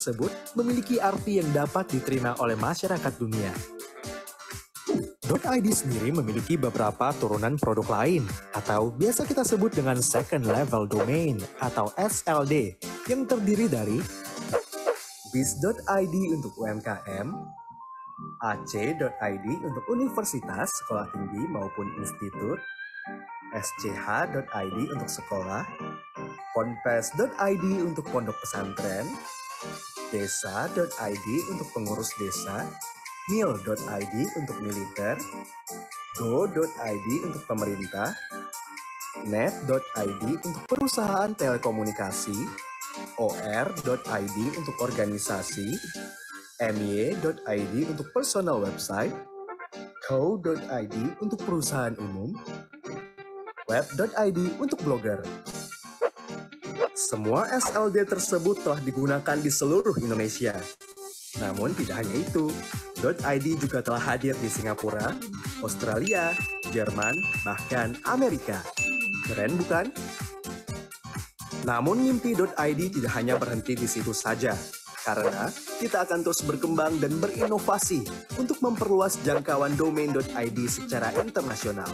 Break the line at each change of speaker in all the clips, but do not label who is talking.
tersebut memiliki arti yang dapat diterima oleh masyarakat dunia. .id sendiri memiliki beberapa turunan produk lain, atau biasa kita sebut dengan Second Level Domain atau SLD, yang terdiri dari biz.id untuk UMKM, ac.id untuk universitas, sekolah tinggi maupun institut, sch.id untuk sekolah, ponpes.id untuk pondok pesantren, desa.id untuk pengurus desa, mil.id untuk militer, go.id untuk pemerintah, net.id untuk perusahaan telekomunikasi, or.id untuk organisasi, my.id untuk personal website, co.id untuk perusahaan umum, web.id untuk blogger. Semua SLD tersebut telah digunakan di seluruh Indonesia. Namun tidak hanya itu, .id juga telah hadir di Singapura, Australia, Jerman, bahkan Amerika. Keren bukan? Namun mimpi .id tidak hanya berhenti di situ saja, karena kita akan terus berkembang dan berinovasi untuk memperluas jangkauan domain .id secara internasional.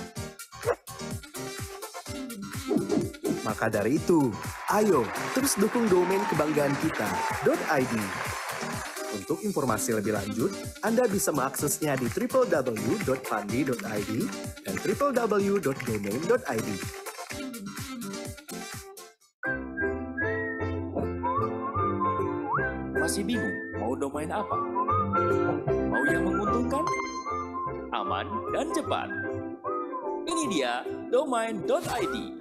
Maka dari itu, ayo terus dukung domain kebanggaan kita, .id. Untuk informasi lebih lanjut, Anda bisa mengaksesnya di www.pandi.id dan www.domain.id.
Masih bingung mau domain apa? Mau yang menguntungkan, aman, dan cepat? Ini dia domain.id.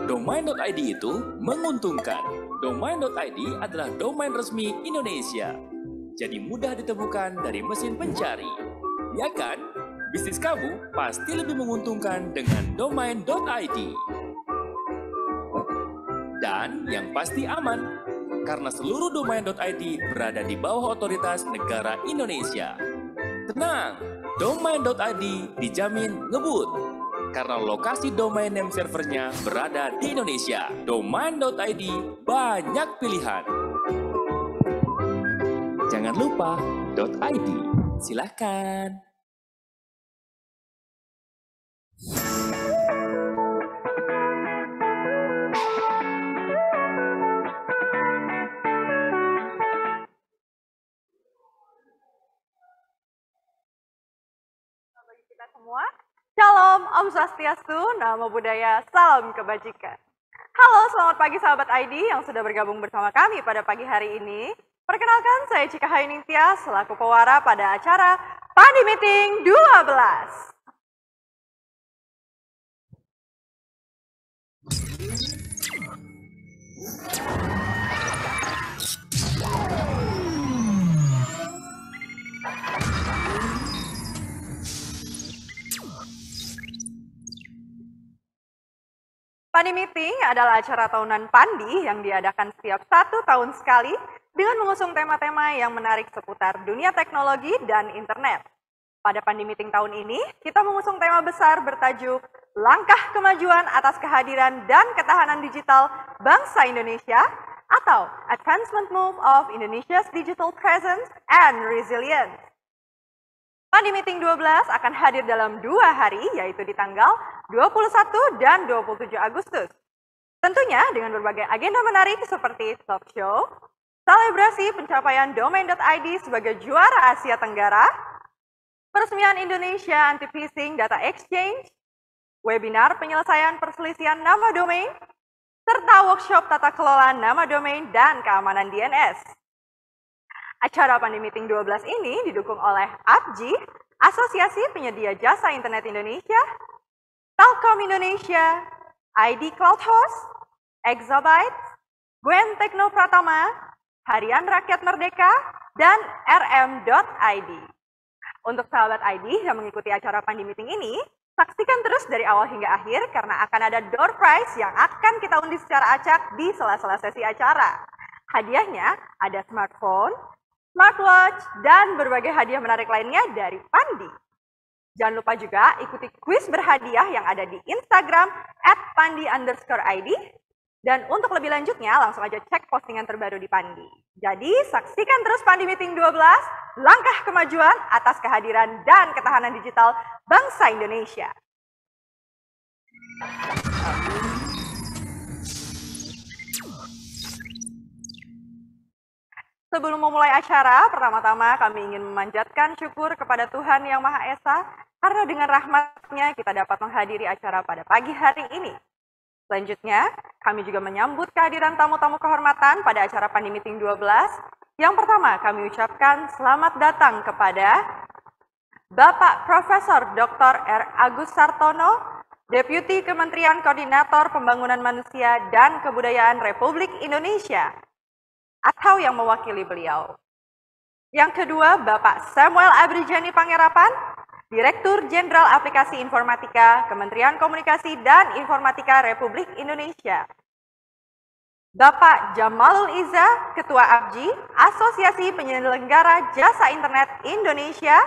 Domain.id itu menguntungkan. Domain.id adalah domain resmi Indonesia. Jadi mudah ditemukan dari mesin pencari. Ya kan? Bisnis kamu pasti lebih menguntungkan dengan domain.id. Dan yang pasti aman, karena seluruh domain.id berada di bawah otoritas negara Indonesia. Tenang, domain.id dijamin ngebut. Karena lokasi domain name servernya berada di Indonesia. Domain.id banyak pilihan. Jangan lupa .id. Silakan.
Bagi kita semua, Shalom, Om Swastiastu, Namo Buddhaya, Salam Kebajikan. Halo, selamat pagi sahabat ID yang sudah bergabung bersama kami pada pagi hari ini. Perkenalkan, saya Cika Hayuningtyas selaku pewara pada acara Pandi Meeting 12. Pandi Meeting adalah acara tahunan Pandi yang diadakan setiap 1 tahun sekali dengan mengusung tema-tema yang menarik seputar dunia teknologi dan internet. Pada Pandi Meeting tahun ini, kita mengusung tema besar bertajuk Langkah Kemajuan atas Kehadiran dan Ketahanan Digital Bangsa Indonesia atau Advancement Move of Indonesia's Digital Presence and Resilience. Pandi Meeting 12 akan hadir dalam 2 hari, yaitu di tanggal 21 dan 27 Agustus. Tentunya dengan berbagai agenda menarik seperti talk show, selebrasi pencapaian domain.id sebagai juara Asia Tenggara, peresmian Indonesia Anti-Phishing Data Exchange, webinar penyelesaian perselisihan nama domain, serta workshop tata kelola nama domain dan keamanan DNS. Acara Pandi Meeting 12 ini didukung oleh APJI, Asosiasi Penyedia Jasa Internet Indonesia, Telkom Indonesia, ID Cloud Host, Exabyte, Gwen Tekno Pratama, Harian Rakyat Merdeka, dan rm.id. Untuk sahabat ID yang mengikuti acara Pandi Meeting ini, saksikan terus dari awal hingga akhir karena akan ada door prize yang akan kita undi secara acak di sela-sela sesi acara. Hadiahnya ada smartphone, smartwatch, dan berbagai hadiah menarik lainnya dari Pandi. Jangan lupa juga ikuti kuis berhadiah yang ada di Instagram @pandi_id. Dan untuk lebih lanjutnya, langsung aja cek postingan terbaru di Pandi. Jadi, saksikan terus Pandi Meeting 12, langkah kemajuan atas kehadiran dan ketahanan digital bangsa Indonesia. Sebelum memulai acara, pertama-tama kami ingin memanjatkan syukur kepada Tuhan Yang Maha Esa, karena dengan rahmat-Nya kita dapat menghadiri acara pada pagi hari ini. Selanjutnya, kami juga menyambut kehadiran tamu-tamu kehormatan pada acara Pandi Meeting 12. Yang pertama, kami ucapkan selamat datang kepada Bapak Profesor Dr. R. Agus Sartono, Deputi Kementerian Koordinator Pembangunan Manusia dan Kebudayaan Republik Indonesia, atau yang mewakili beliau. Yang kedua, Bapak Samuel Abrijani Pangerapan, Direktur Jenderal Aplikasi Informatika, Kementerian Komunikasi dan Informatika Republik Indonesia. Bapak Jamalul Iza, Ketua APJI, Asosiasi Penyelenggara Jasa Internet Indonesia.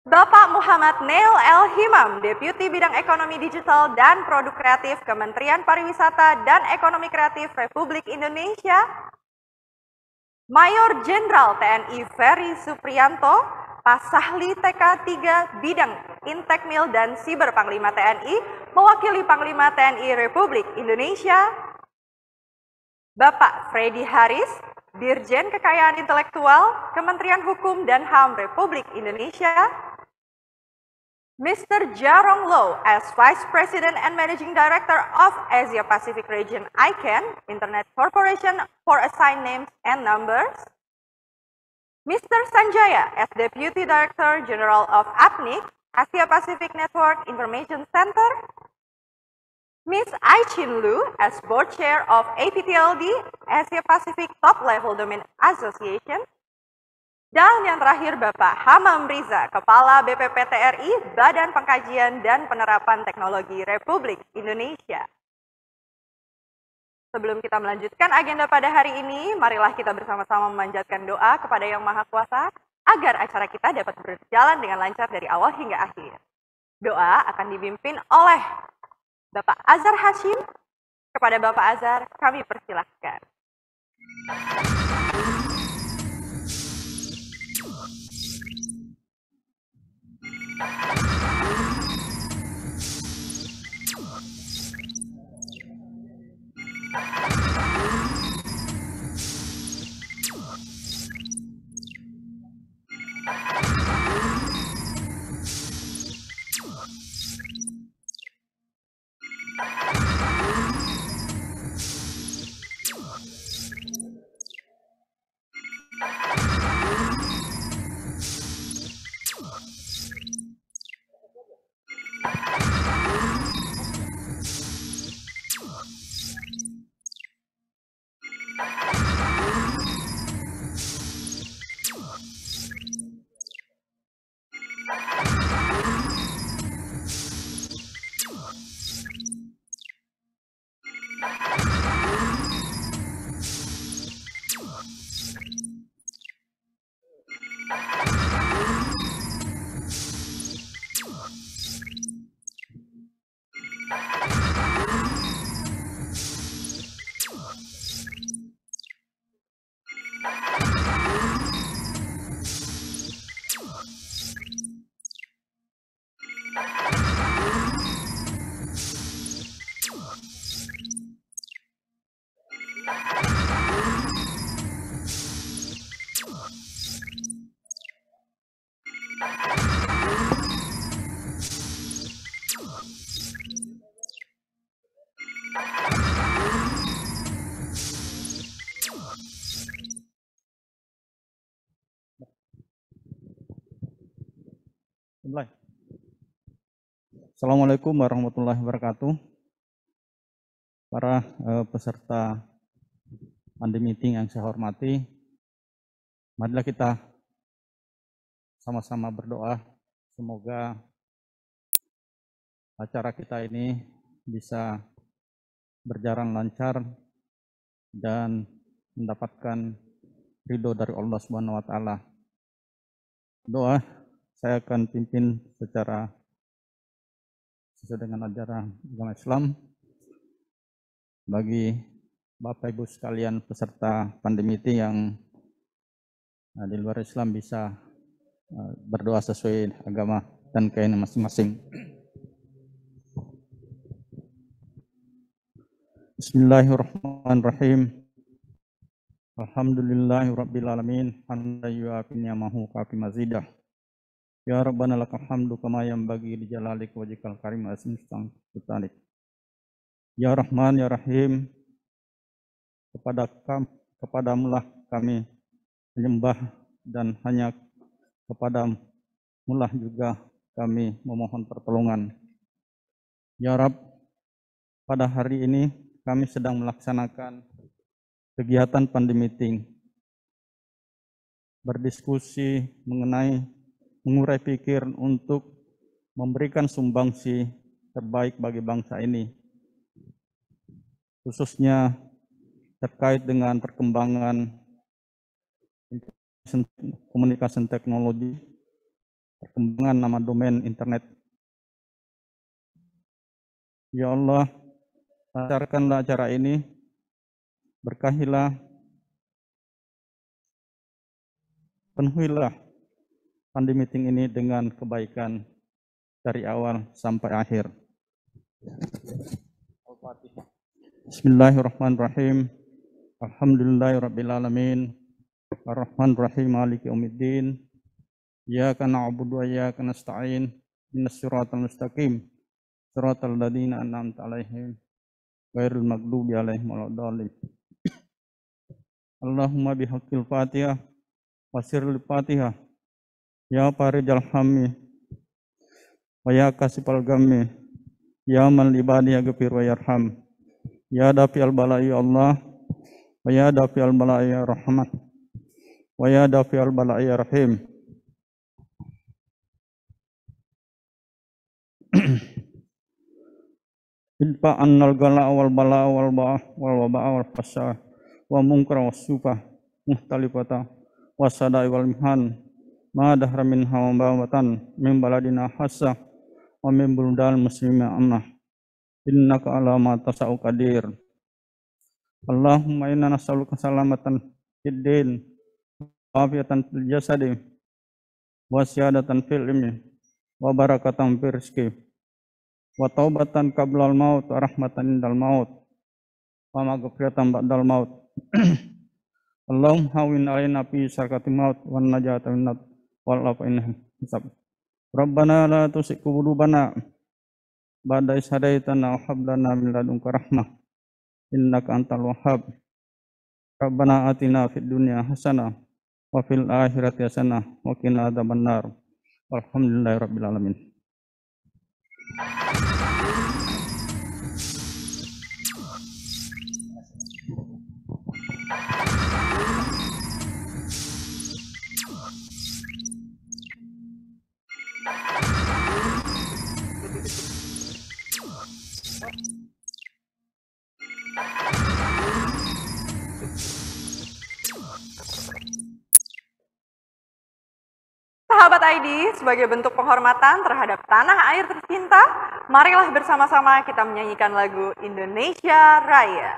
Bapak Muhammad Neil L. Himam, Deputi Bidang Ekonomi Digital dan Produk Kreatif, Kementerian Pariwisata dan Ekonomi Kreatif Republik Indonesia. Mayor Jenderal TNI Ferry Supriyanto, Pasahli TK 3 Bidang Intekmil dan Siber Panglima TNI, mewakili Panglima TNI Republik Indonesia. Bapak Freddy Haris, Dirjen Kekayaan Intelektual, Kementerian Hukum dan HAM Republik Indonesia. Mr. Jarong Lo, as Vice President and Managing Director of Asia Pacific Region ICANN, Internet Corporation for Assigned Names and Numbers. Mr. Sanjaya, as Deputy Director General of APNIC, Asia Pacific Network Information Center. Ms. Aichin Lu, as Board Chair of APTLD, Asia Pacific Top Level Domain Association. Dan yang terakhir, Bapak Hamam Riza, Kepala BPPTRI, Badan Pengkajian dan Penerapan Teknologi Republik Indonesia. Sebelum kita melanjutkan agenda pada hari ini, marilah kita bersama-sama memanjatkan doa kepada Yang Maha Kuasa agar acara kita dapat berjalan dengan lancar dari awal hingga akhir. Doa akan dipimpin oleh Bapak Azhar Hashim. Kepada Bapak Azhar, kami persilahkan.
Assalamualaikum warahmatullahi wabarakatuh. Para peserta Pandi Meeting yang saya hormati, marilah kita sama-sama berdoa semoga acara kita ini bisa berjalan lancar dan mendapatkan ridho dari Allah Subhanahu wa taala. Doa saya akan pimpin secara sesuai dengan ajaran agama Islam. Bagi Bapak Ibu sekalian peserta pandemi yang di luar Islam bisa berdoa sesuai agama dan keyakinan masing-masing. Bismillahirrahmanirrahim. Alhamdulillahirabbil alamin. Hamdan yu'afi ni'amahu wa kafi mazidah. Ya Rabbana lakal hamdu kama yanbaghi li jalalik wajhikal karim asmi sultanik. Ya Rahman ya Rahim, kepadamulah kami menyembah dan hanya kepadamulah juga kami memohon pertolongan. Ya Rabb, pada hari ini kami sedang melaksanakan kegiatan pandemi meeting, berdiskusi mengurai pikir untuk memberikan sumbangsi terbaik bagi bangsa ini, khususnya terkait dengan perkembangan komunikasi teknologi, perkembangan nama domain internet. Ya Allah, lancarkanlah acara ini, berkahilah, penuhilah pandemi meeting ini dengan kebaikan dari awal sampai akhir. Al-Fatihah. Bismillahirrahmanirrahim. Alhamdulillahirabbil alamin. Arrahmanirrahim. Maliki yaumiddin. Iyyaka na'budu wa iyyaka nasta'in. Ihdinas siratal mustaqim. Siratal ladzina an'amta 'alaihim ghairil maghdubi 'alaihim waladdallin. Allahumma bihaqqil Fatihah wa sirril Fatihah. Ya farijal hammi wa ya kasifal gammi. Ya man libadi yaghfir wa yarham. Ya dafi al-bala'i Allah, wa ya dafi al-bala'i rahmat, wa ya dafi al-bala'i rahim. Idfa annal gala wal bala wal ba'ah wal waba'a wal fasha wa munkar was sufa muhtalifata wasada'i wal mihan ma dahra min hawambatan min baladina hassa wa min buldal muslimina amnah. Innaka ala ma tasa'u qadir. Allahumma inna nas'aluka salamatan fid din, wa afiatan fil jasadi, wa siyadatan fil ilmi, wa barakatan fil rizqi, wa taubatan qablal maut, wa rahmatan indal maut, wa maghfiratan ba'dal maut. Allahumma hawwin 'alaina fi sakati maut wa najata minnat wal afainah hisab. Rabbana la tuzigh qulubana ba'da idh hadaitana wa hab lana min ladunka rahmah innaka antal wahhab. Rabbana atina fid dunya hasanah wa fil akhirati hasanah wa qina adzabannar. Walhamdulillahirabbil alamin.
Sahabat ID, sebagai bentuk penghormatan terhadap tanah air tercinta, marilah bersama-sama kita menyanyikan lagu Indonesia Raya.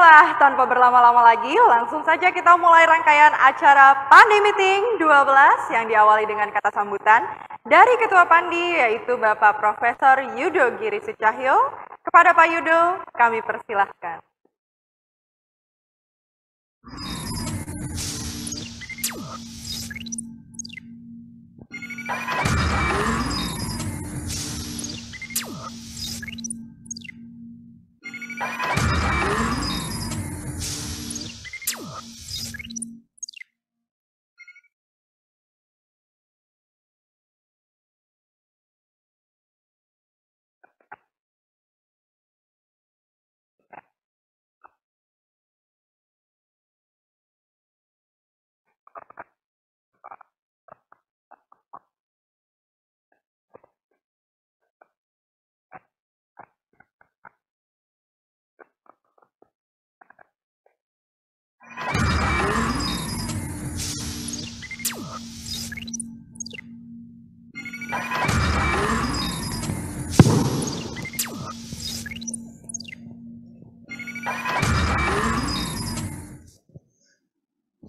Baiklah, tanpa berlama-lama lagi, langsung saja kita mulai rangkaian acara Pandi Meeting 12 yang diawali dengan kata sambutan dari Ketua Pandi, yaitu Bapak Profesor Yudo Giri Sucahyo. Kepada Pak Yudo, kami persilahkan.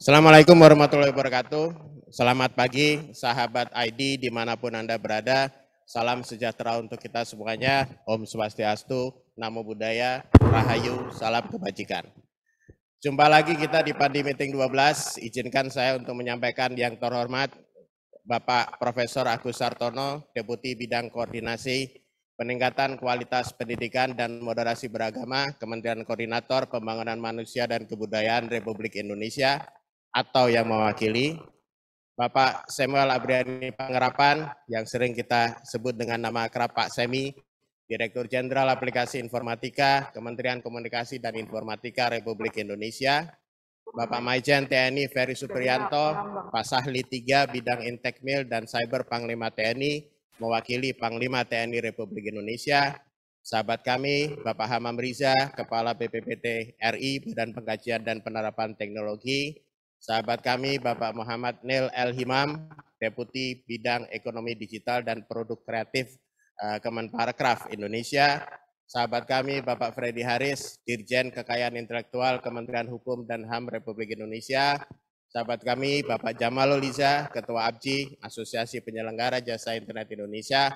Assalamualaikum warahmatullahi wabarakatuh. Selamat pagi sahabat ID dimanapun Anda berada. Salam sejahtera untuk kita semuanya. Om Swastiastu, Namo Buddhaya, Rahayu, salam kebajikan. Jumpa lagi kita di Pandi Meeting 12. Izinkan saya untuk menyampaikan yang terhormat Bapak Profesor Agus Sartono, Deputi Bidang Koordinasi Peningkatan Kualitas Pendidikan dan Moderasi Beragama, Kementerian Koordinator Pembangunan Manusia dan Kebudayaan Republik Indonesia, atau yang mewakili, Bapak Samuel Abriani Pangerapan, yang sering kita sebut dengan nama akrab Pak Semi, Direktur Jenderal Aplikasi Informatika, Kementerian Komunikasi dan Informatika Republik Indonesia, Bapak Maijen TNI Ferry Supriyanto, Pak Sahli 3 Bidang Intekmil dan Cyber Panglima TNI, mewakili Panglima TNI Republik Indonesia, sahabat kami, Bapak Hamam Riza, Kepala BPPT RI, Badan Pengkajian dan Penerapan Teknologi, sahabat kami, Bapak Muhammad Nil El Himam, Deputi Bidang Ekonomi Digital dan Produk Kreatif Kemenparekraf Indonesia, sahabat kami, Bapak Freddy Haris, Dirjen Kekayaan Intelektual Kementerian Hukum dan HAM Republik Indonesia, sahabat kami, Bapak Jamalul Liza, Ketua ABJI, Asosiasi Penyelenggara Jasa Internet Indonesia,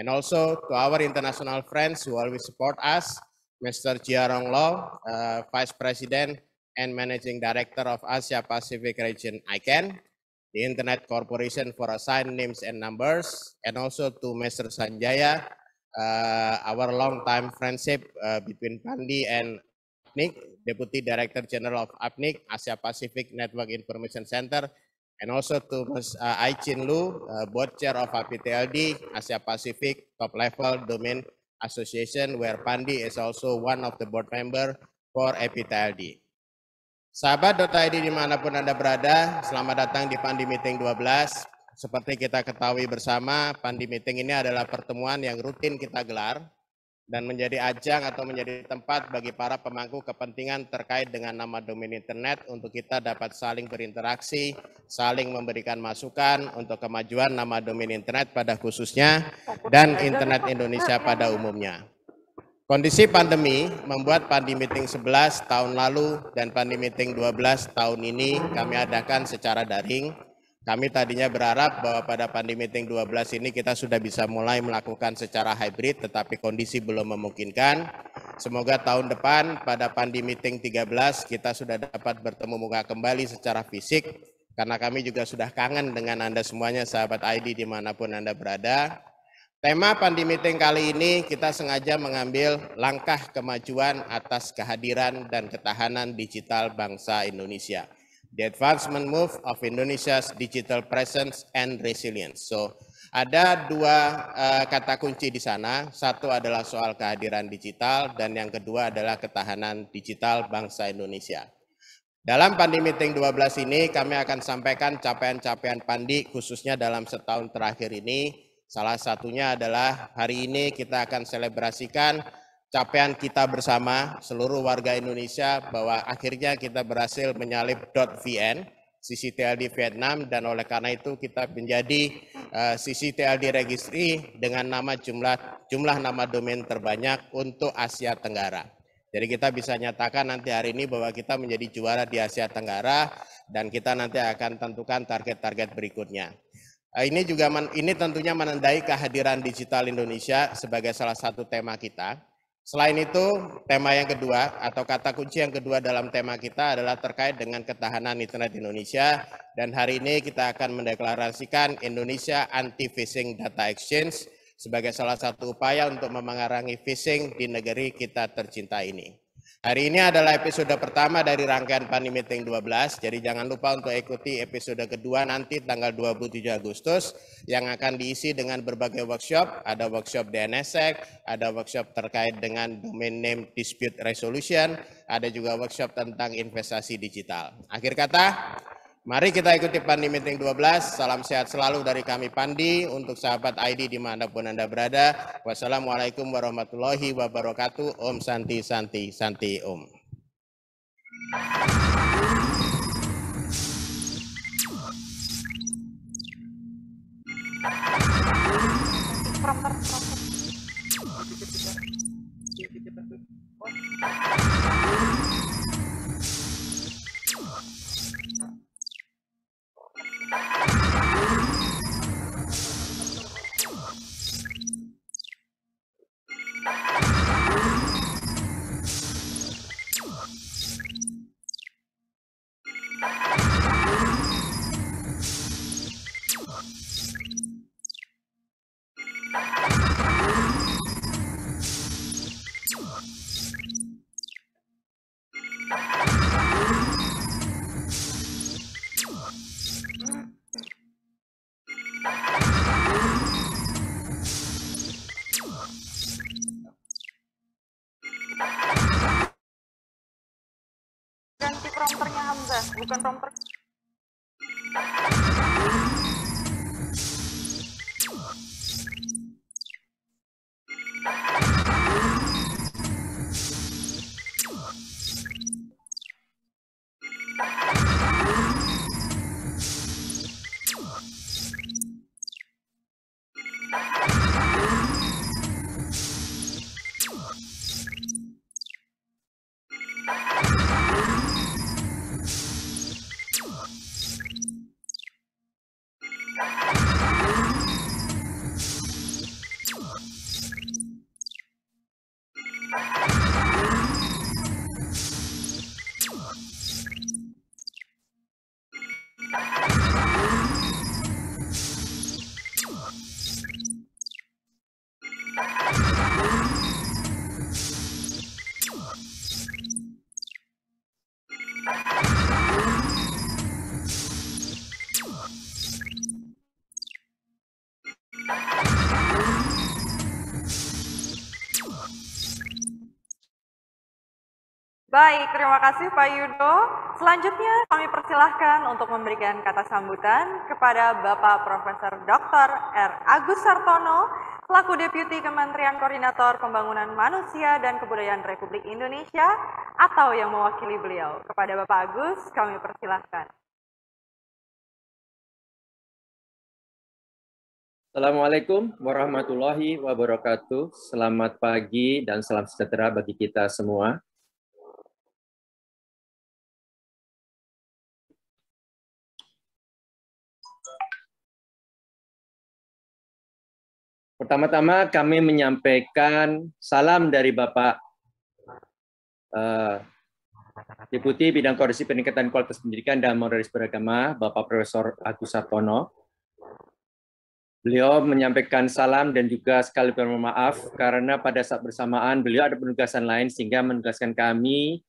and also to our international friends who always support us, Mr. Jiarong Lo, Vice President and Managing Director of Asia Pacific Region ICANN, the Internet Corporation for Assigned Names and Numbers, and also to Mr. Sanjaya, our long-time friendship between Pandi and APNIC, Deputy Director General of APNIC, Asia Pacific Network Information Center, and also to Ms. Ai Chin Lu, Board Chair of APTLD, Asia Pacific Top Level Domain Association, where Pandi is also one of the board member for APTLD. Sahabat.id dimanapun Anda berada, selamat datang di Pandi Meeting 12. Seperti kita ketahui bersama, Pandi Meeting ini adalah pertemuan yang rutin kita gelar dan menjadi ajang atau menjadi tempat bagi para pemangku kepentingan terkait dengan nama domain internet untuk kita dapat saling berinteraksi, saling memberikan masukan untuk kemajuan nama domain internet pada khususnya dan internet Indonesia pada umumnya. Kondisi pandemi membuat Pandi Meeting 11 tahun lalu dan Pandi Meeting 12 tahun ini kami adakan secara daring. Kami tadinya berharap bahwa pada Pandi Meeting 12 ini kita sudah bisa mulai melakukan secara hybrid, tetapi kondisi belum memungkinkan. Semoga tahun depan pada Pandi Meeting 13 kita sudah dapat bertemu muka kembali secara fisik, karena kami juga sudah kangen dengan Anda semuanya sahabat ID dimanapun Anda berada. Tema Pandi Meeting kali ini kita sengaja mengambil langkah kemajuan atas kehadiran dan ketahanan digital bangsa Indonesia. The advancement move of Indonesia's digital presence and resilience. So, ada dua kata kunci di sana. Satu adalah soal kehadiran digital dan yang kedua adalah ketahanan digital bangsa Indonesia. Dalam Pandi Meeting 12 ini kami akan sampaikan capaian-capaian Pandi khususnya dalam setahun terakhir ini. Salah satunya adalah hari ini kita akan selebrasikan capaian kita bersama seluruh warga Indonesia bahwa akhirnya kita berhasil menyalip .vn, CCTLD Vietnam, dan oleh karena itu kita menjadi CCTLD Registry dengan nama jumlah nama domain terbanyak untuk Asia Tenggara. Jadi kita bisa nyatakan nanti hari ini bahwa kita menjadi juara di Asia Tenggara dan kita nanti akan tentukan target-target berikutnya. Ini tentunya menandai kehadiran digital Indonesia sebagai salah satu tema kita. Selain itu, tema yang kedua atau kata kunci yang kedua dalam tema kita adalah terkait dengan ketahanan internet Indonesia, dan hari ini kita akan mendeklarasikan Indonesia Anti-Phishing Data Exchange sebagai salah satu upaya untuk memengarangi phishing di negeri kita tercinta ini. Hari ini adalah episode pertama dari rangkaian Pandi Meeting 12, jadi jangan lupa untuk ikuti episode kedua nanti tanggal 27 Agustus yang akan diisi dengan berbagai workshop, ada workshop DNSSEC, ada workshop terkait dengan Domain Name Dispute Resolution, ada juga workshop tentang investasi digital. Akhir kata, mari kita ikuti Pandi Meeting 12, salam sehat selalu dari kami Pandi, untuk sahabat ID dimanapun Anda berada. Wassalamualaikum warahmatullahi wabarakatuh. Om Santi Santi Santi Om.
Ganti prompternya Hamzah, bukan prompter. Baik, terima kasih Pak Yudo. Selanjutnya kami persilahkan untuk memberikan kata sambutan kepada Bapak Profesor Dr. R. Agus Sartono, selaku Deputi Kementerian Koordinator Pembangunan Manusia dan Kebudayaan Republik Indonesia, atau yang mewakili beliau. Kepada Bapak Agus, kami persilahkan.
Assalamualaikum warahmatullahi wabarakatuh. Selamat pagi dan salam sejahtera bagi kita semua. Pertama-tama kami menyampaikan salam dari Bapak Deputi Bidang Koordinasi Peningkatan Kualitas Pendidikan dan Modernisasi Beragama, Bapak Profesor Agus Sartono. Beliau menyampaikan salam dan juga sekali mohon maaf karena pada saat bersamaan beliau ada penugasan lain sehingga menugaskan kami,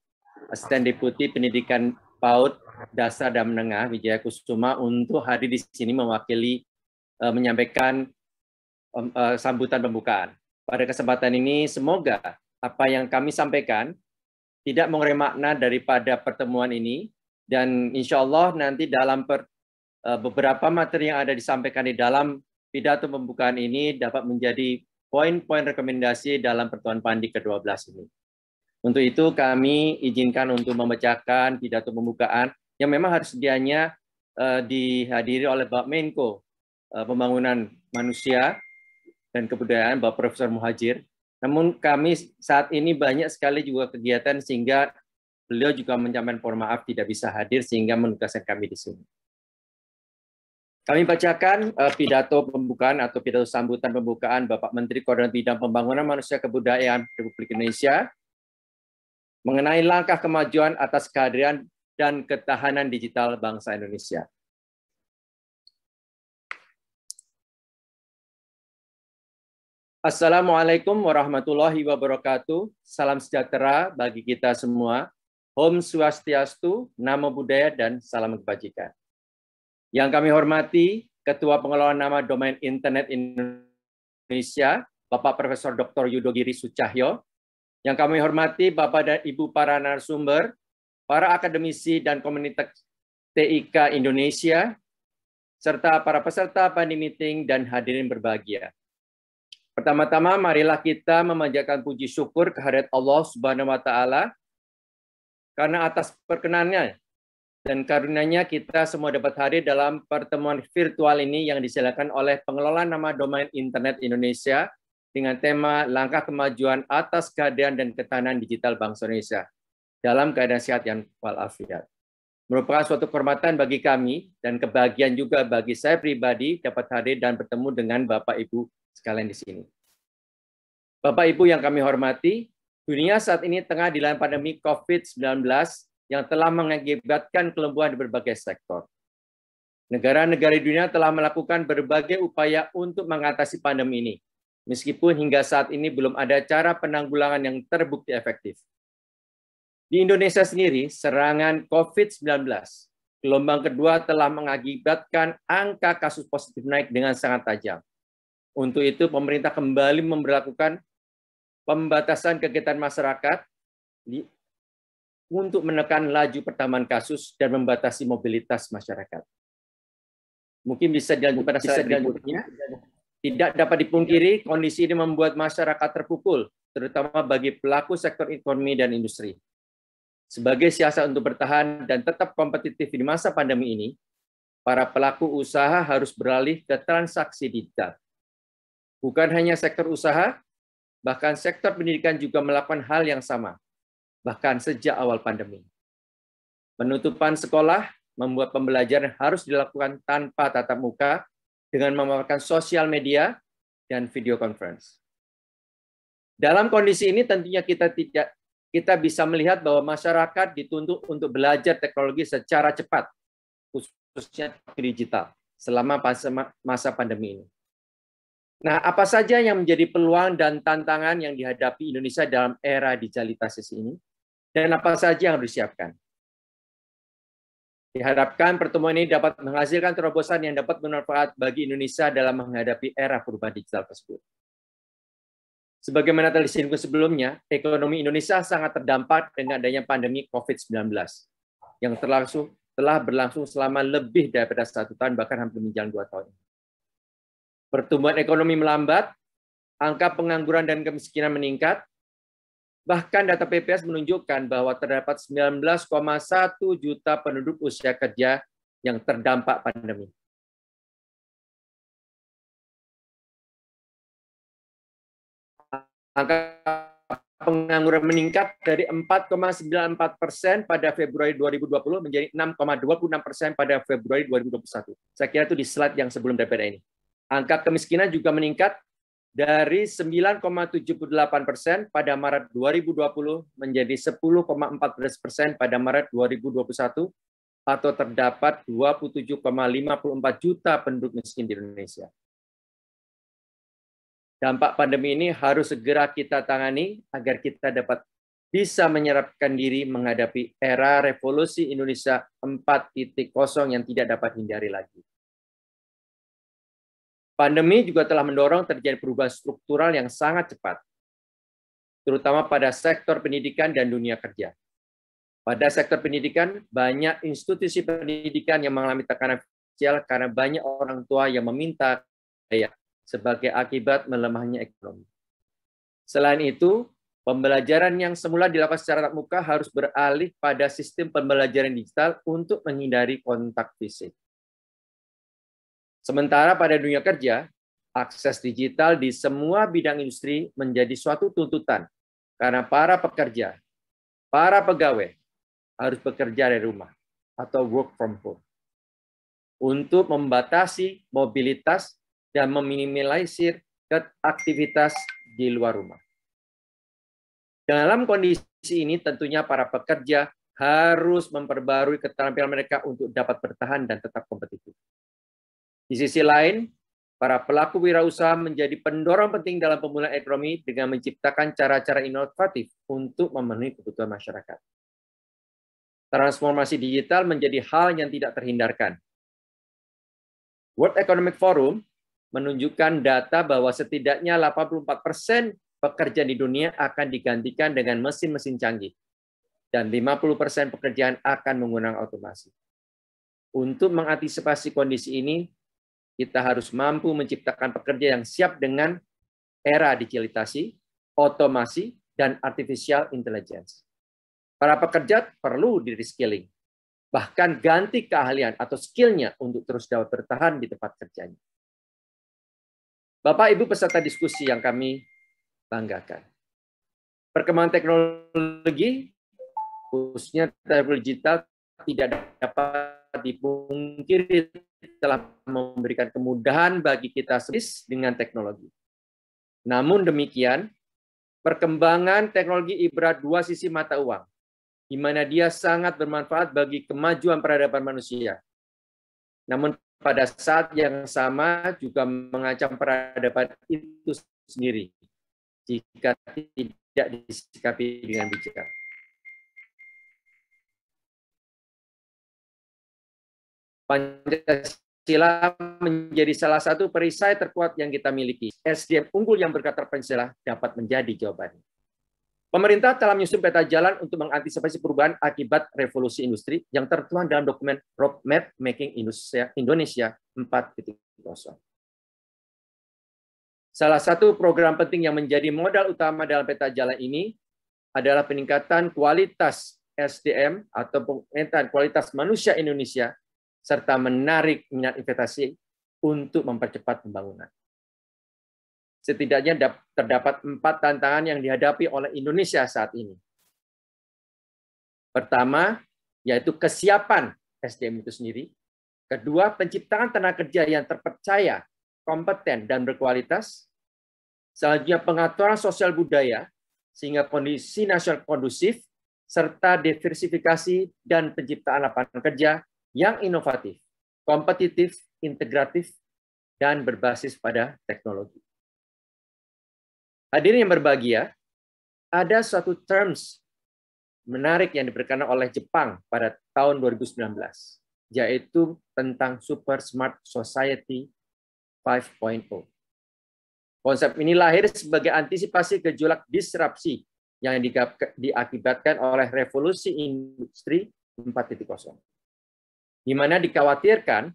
Asisten Deputi Pendidikan PAUD Dasar dan Menengah Wijaya Kusuma, untuk hadir di sini mewakili menyampaikan sambutan pembukaan. Pada kesempatan ini semoga apa yang kami sampaikan tidak mengurangi makna daripada pertemuan ini, dan insya Allah nanti dalam beberapa materi yang ada disampaikan di dalam pidato pembukaan ini dapat menjadi poin-poin rekomendasi dalam pertemuan Pandi ke-12 ini. Untuk itu kami izinkan untuk membacakan pidato pembukaan yang memang harus sedianya dihadiri oleh Bapak Menko Pembangunan Manusia dan Kebudayaan, Bapak Profesor Muhajir. Namun kami saat ini banyak sekali juga kegiatan sehingga beliau juga menyampaikan mohon maaf tidak bisa hadir sehingga menugaskan kami di sini. Kami bacakan pidato pembukaan atau pidato sambutan pembukaan Bapak Menteri Koordinator Bidang Pembangunan Manusia Kebudayaan Republik Indonesia mengenai langkah kemajuan atas kehadiran dan ketahanan digital bangsa Indonesia. Assalamualaikum warahmatullahi wabarakatuh. Salam sejahtera bagi kita semua. Om Swastiastu, Namo Buddhaya, dan salam kebajikan. Yang kami hormati, Ketua Pengelola Nama Domain Internet Indonesia, Bapak Profesor Dr. Yudogiri Sucahyo. Yang kami hormati, Bapak dan Ibu para narasumber, para akademisi dan komunitas TIK Indonesia, serta para peserta Pandi Meeting dan hadirin berbahagia. Pertama-tama, marilah kita memanjatkan puji syukur kehadirat Allah Subhanahu wa Ta'ala, karena atas perkenannya dan karunia-Nya kita semua dapat hadir dalam pertemuan virtual ini yang diselenggarakan oleh Pengelola Nama Domain Internet Indonesia dengan tema Langkah Kemajuan atas Kehadiran dan Ketahanan Digital Bangsa Indonesia dalam keadaan sehat yang walafiat. Merupakan suatu kehormatan bagi kami dan kebahagiaan juga bagi saya pribadi dapat hadir dan bertemu dengan Bapak Ibu sekalian di sini. Bapak Ibu yang kami hormati, dunia saat ini tengah dilanda pandemi COVID-19 yang telah mengakibatkan kelumpuhan di berbagai sektor. Negara-negara di dunia telah melakukan berbagai upaya untuk mengatasi pandemi ini, meskipun hingga saat ini belum ada cara penanggulangan yang terbukti efektif. Di Indonesia sendiri, serangan COVID-19 gelombang kedua telah mengakibatkan angka kasus positif naik dengan sangat tajam. Untuk itu, pemerintah kembali memberlakukan pembatasan kegiatan masyarakat untuk menekan laju pertambahan kasus dan membatasi mobilitas masyarakat. Mungkin bisa dilanjutkan pada slide berikutnya. Tidak dapat dipungkiri, kondisi ini membuat masyarakat terpukul, terutama bagi pelaku sektor ekonomi dan industri. Sebagai siasat untuk bertahan dan tetap kompetitif di masa pandemi ini, para pelaku usaha harus beralih ke transaksi digital. Bukan hanya sektor usaha, bahkan sektor pendidikan juga melakukan hal yang sama, bahkan sejak awal pandemi. Penutupan sekolah membuat pembelajaran harus dilakukan tanpa tatap muka dengan memanfaatkan sosial media dan video conference. Dalam kondisi ini tentunya kita bisa melihat bahwa masyarakat dituntut untuk belajar teknologi secara cepat, khususnya digital, selama masa pandemi ini. Nah, apa saja yang menjadi peluang dan tantangan yang dihadapi Indonesia dalam era digitalisasi ini, dan apa saja yang harus disiapkan? Diharapkan pertemuan ini dapat menghasilkan terobosan yang dapat bermanfaat bagi Indonesia dalam menghadapi era perubahan digital tersebut. Sebagaimana telah disinggung sebelumnya, ekonomi Indonesia sangat terdampak dengan adanya pandemi COVID-19 yang telah berlangsung selama lebih daripada 1 tahun, bahkan hampir menjelang 2 tahun. Pertumbuhan ekonomi melambat, angka pengangguran dan kemiskinan meningkat, bahkan data BPS menunjukkan bahwa terdapat 19,1 juta penduduk usia kerja yang terdampak pandemi. Angka pengangguran meningkat dari 4,94% pada Februari 2020 menjadi 6,26% pada Februari 2021. Saya kira itu di slide yang sebelum daripada ini. Angka kemiskinan juga meningkat dari 9,78% pada Maret 2020 menjadi 10,14% pada Maret 2021 atau terdapat 27,54 juta penduduk miskin di Indonesia. Dampak pandemi ini harus segera kita tangani agar kita dapat bisa menyerapkan diri menghadapi era revolusi Indonesia 4.0 yang tidak dapat hindari lagi. Pandemi juga telah mendorong terjadi perubahan struktural yang sangat cepat, terutama pada sektor pendidikan dan dunia kerja. Pada sektor pendidikan, banyak institusi pendidikan yang mengalami tekanan finansial karena banyak orang tua yang meminta biaya sebagai akibat melemahnya ekonomi. Selain itu, pembelajaran yang semula dilakukan secara tatap muka harus beralih pada sistem pembelajaran digital untuk menghindari kontak fisik. Sementara pada dunia kerja, Akses digital di semua bidang industri menjadi suatu tuntutan karena para pekerja, para pegawai harus bekerja dari rumah atau work from home untuk membatasi mobilitas dan meminimalisir aktivitas di luar rumah. Dalam kondisi ini tentunya para pekerja harus memperbarui keterampilan mereka untuk dapat bertahan dan tetap kompetitif. Di sisi lain, para pelaku wirausaha menjadi pendorong penting dalam pemulihan ekonomi dengan menciptakan cara-cara inovatif untuk memenuhi kebutuhan masyarakat. Transformasi digital menjadi hal yang tidak terhindarkan. World Economic Forum menunjukkan data bahwa setidaknya 84% pekerjaan di dunia akan digantikan dengan mesin-mesin canggih, dan 50% pekerjaan akan menggunakan otomasi. Untuk mengantisipasi kondisi ini, kita harus mampu menciptakan pekerja yang siap dengan era digitalisasi, otomasi, dan artificial intelligence. Para pekerja perlu di-reskilling, bahkan ganti keahlian atau skill-nya untuk terus dapat bertahan di tempat kerjanya. Bapak, Ibu peserta diskusi yang kami banggakan. Perkembangan teknologi, khususnya teknologi digital, tidak dapat dipungkiri telah memberikan kemudahan bagi kita dengan teknologi. Namun demikian, perkembangan teknologi ibarat dua sisi mata uang, di mana dia sangat bermanfaat bagi kemajuan peradaban manusia. Namun pada saat yang sama juga mengancam peradaban itu sendiri jika tidak disikapi dengan bijak. Pancasila menjadi salah satu perisai terkuat yang kita miliki. SDM unggul yang berkarakter Pancasila dapat menjadi jawabannya. Pemerintah telah menyusun peta jalan untuk mengantisipasi perubahan akibat revolusi industri yang tertuang dalam dokumen Roadmap Making Indonesia 4.0. Salah satu program penting yang menjadi modal utama dalam peta jalan ini adalah peningkatan kualitas SDM atau peningkatan kualitas manusia Indonesia serta menarik minat investasi untuk mempercepat pembangunan. Setidaknya terdapat 4 tantangan yang dihadapi oleh Indonesia saat ini. Pertama, yaitu kesiapan SDM itu sendiri. Kedua, penciptaan tenaga kerja yang terpercaya, kompeten, dan berkualitas. Selanjutnya, pengaturan sosial budaya, sehingga kondisi nasional kondusif, serta diversifikasi dan penciptaan lapangan kerja yang inovatif, kompetitif, integratif, dan berbasis pada teknologi. Hadirin yang berbahagia, ada suatu terms menarik yang diberikan oleh Jepang pada tahun 2019, yaitu tentang Super Smart Society 5.0. Konsep ini lahir sebagai antisipasi gejolak disrupsi yang diakibatkan oleh revolusi industri 4.0. Di mana dikhawatirkan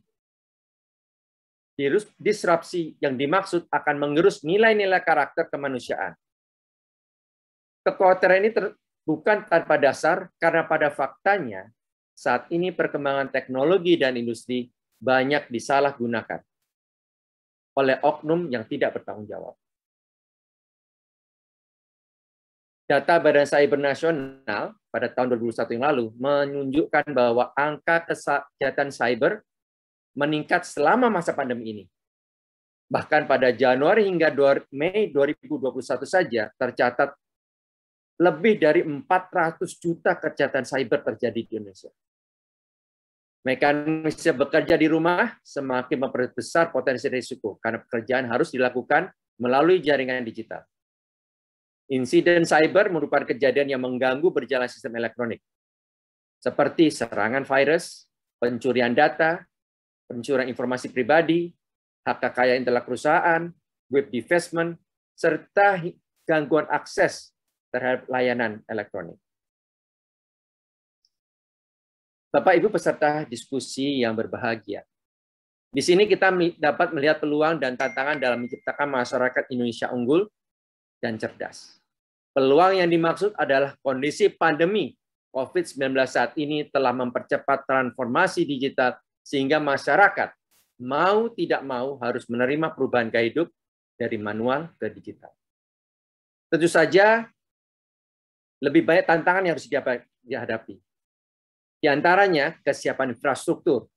virus disrupsi yang dimaksud akan mengerus nilai-nilai karakter kemanusiaan. Kekhawatiran ini bukan tanpa dasar karena pada faktanya saat ini perkembangan teknologi dan industri banyak disalahgunakan oleh oknum yang tidak bertanggung jawab. Data Badan Cyber Nasional pada tahun 2021 yang lalu menunjukkan bahwa angka kejahatan cyber meningkat selama masa pandemi ini. Bahkan pada Januari hingga Mei 2021 saja tercatat lebih dari 400 juta kejahatan cyber terjadi di Indonesia. Mekanisme bekerja di rumah semakin memperbesar potensi risiko karena pekerjaan harus dilakukan melalui jaringan digital. Insiden cyber merupakan kejadian yang mengganggu berjalan sistem elektronik, seperti serangan virus, pencurian data, pencurian informasi pribadi, hak kekayaan intelektual perusahaan, web defacement, serta gangguan akses terhadap layanan elektronik. Bapak Ibu peserta diskusi yang berbahagia, di sini kita dapat melihat peluang dan tantangan dalam menciptakan masyarakat Indonesia unggul dan cerdas. Peluang yang dimaksud adalah kondisi pandemi COVID-19 saat ini telah mempercepat transformasi digital sehingga masyarakat mau tidak mau harus menerima perubahan gaya hidup dari manual ke digital. Tentu saja lebih banyak tantangan yang harus dihadapi. Di antaranya kesiapan infrastruktur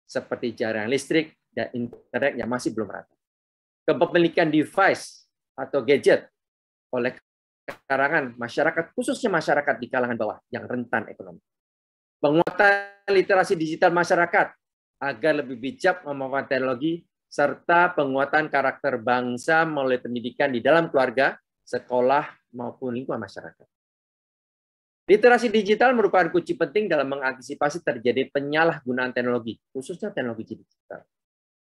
seperti jaringan listrik dan internet yang masih belum merata. Kepemilikan device atau gadget oleh kalangan masyarakat, khususnya masyarakat di kalangan bawah yang rentan ekonomi. Penguatan literasi digital masyarakat agar lebih bijak memanfaatkan teknologi, serta penguatan karakter bangsa melalui pendidikan di dalam keluarga, sekolah, maupun lingkungan masyarakat. Literasi digital merupakan kunci penting dalam mengantisipasi terjadi penyalahgunaan teknologi, khususnya teknologi digital.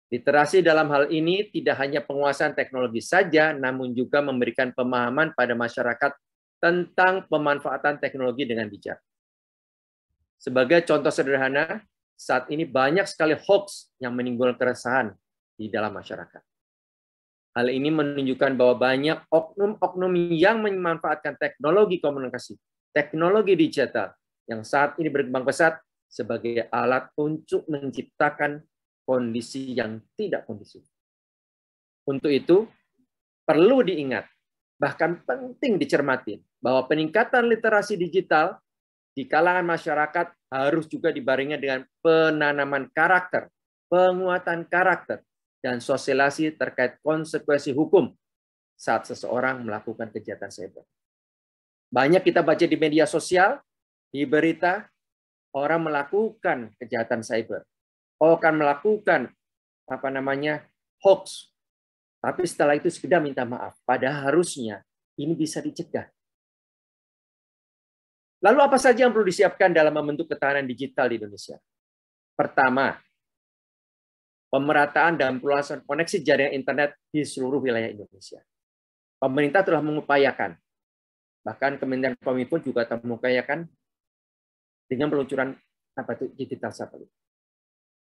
Literasi dalam hal ini tidak hanya penguasaan teknologi saja, namun juga memberikan pemahaman pada masyarakat tentang pemanfaatan teknologi dengan bijak. Sebagai contoh sederhana, saat ini banyak sekali hoax yang menimbulkan keresahan di dalam masyarakat. Hal ini menunjukkan bahwa banyak oknum-oknum yang memanfaatkan teknologi komunikasi, teknologi digital yang saat ini berkembang pesat sebagai alat untuk menciptakan kondisi yang tidak kondusif. Untuk itu, perlu diingat, bahkan penting dicermati, bahwa peningkatan literasi digital di kalangan masyarakat harus juga dibarengi dengan penanaman karakter, penguatan karakter, dan sosialisasi terkait konsekuensi hukum saat seseorang melakukan kejahatan cyber. Banyak kita baca di media sosial, di berita, orang melakukan kejahatan cyber, akan melakukan hoax, tapi setelah itu sekedar minta maaf. Padahal harusnya ini bisa dicegah. Lalu apa saja yang perlu disiapkan dalam membentuk ketahanan digital di Indonesia? Pertama, pemerataan dan perluasan koneksi jaringan internet di seluruh wilayah Indonesia. Pemerintah telah mengupayakan, bahkan Kementerian Kominfo juga telah mengupayakan dengan peluncuran digital satelit.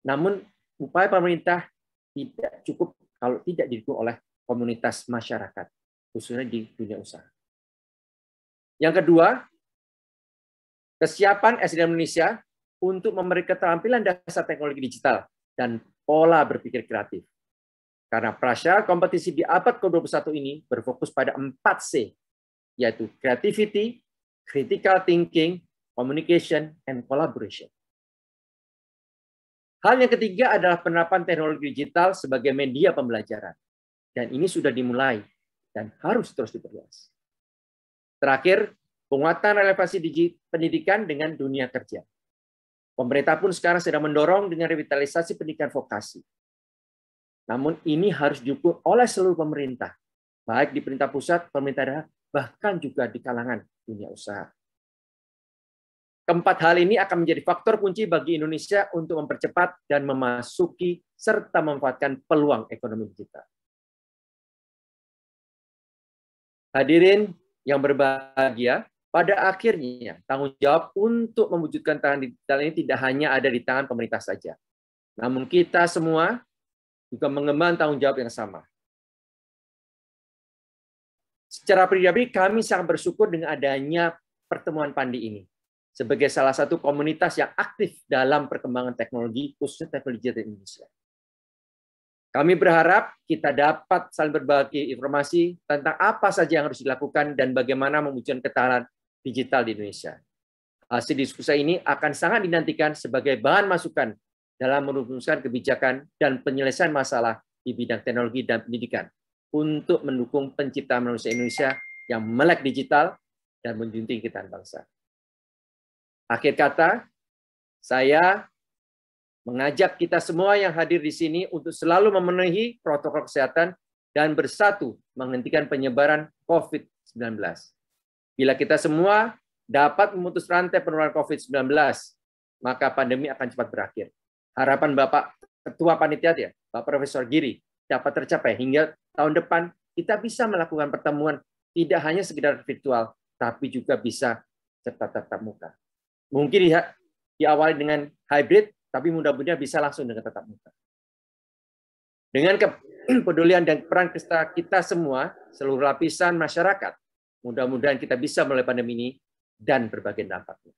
Namun, upaya pemerintah tidak cukup kalau tidak didukung oleh komunitas masyarakat, khususnya di dunia usaha. Yang kedua, kesiapan SDM Indonesia untuk memberi keterampilan dasar teknologi digital dan pola berpikir kreatif. Karena prasyarat kompetisi di abad ke-21 ini berfokus pada 4C, yaitu creativity, critical thinking, communication, and collaboration. Hal yang ketiga adalah penerapan teknologi digital sebagai media pembelajaran. Dan ini sudah dimulai dan harus terus diperluas. Terakhir, penguatan relevansi pendidikan dengan dunia kerja. Pemerintah pun sekarang sedang mendorong dengan revitalisasi pendidikan vokasi. Namun ini harus didukung oleh seluruh pemerintah, baik di pemerintah pusat, pemerintah daerah, bahkan juga di kalangan dunia usaha. Keempat hal ini akan menjadi faktor kunci bagi Indonesia untuk mempercepat dan memasuki serta memanfaatkan peluang ekonomi digital. Hadirin yang berbahagia, pada akhirnya tanggung jawab untuk mewujudkan ketahanan digital ini tidak hanya ada di tangan pemerintah saja. Namun kita semua juga mengemban tanggung jawab yang sama. Secara pribadi kami sangat bersyukur dengan adanya pertemuan Pandi ini sebagai salah satu komunitas yang aktif dalam perkembangan teknologi, khususnya teknologi digital Indonesia. Kami berharap kita dapat saling berbagi informasi tentang apa saja yang harus dilakukan dan bagaimana mewujudkan ketahanan digital di Indonesia. Hasil diskusi ini akan sangat dinantikan sebagai bahan masukan dalam merumuskan kebijakan dan penyelesaian masalah di bidang teknologi dan pendidikan untuk mendukung penciptaan manusia Indonesia yang melek digital dan menjunjung ketahanan bangsa. Akhir kata, saya mengajak kita semua yang hadir di sini untuk selalu memenuhi protokol kesehatan dan bersatu menghentikan penyebaran COVID-19. Bila kita semua dapat memutus rantai penularan COVID-19, maka pandemi akan cepat berakhir. Harapan Bapak Ketua Panitia, ya, Pak Profesor Giri, dapat tercapai hingga tahun depan kita bisa melakukan pertemuan tidak hanya sekedar virtual, tapi juga bisa tatap muka. Mungkin diawali dengan hybrid, tapi mudah-mudahan bisa langsung dengan tatap muka. Dengan kepedulian dan peran kita semua, seluruh lapisan masyarakat, mudah-mudahan kita bisa melalui pandemi ini dan berbagai dampaknya.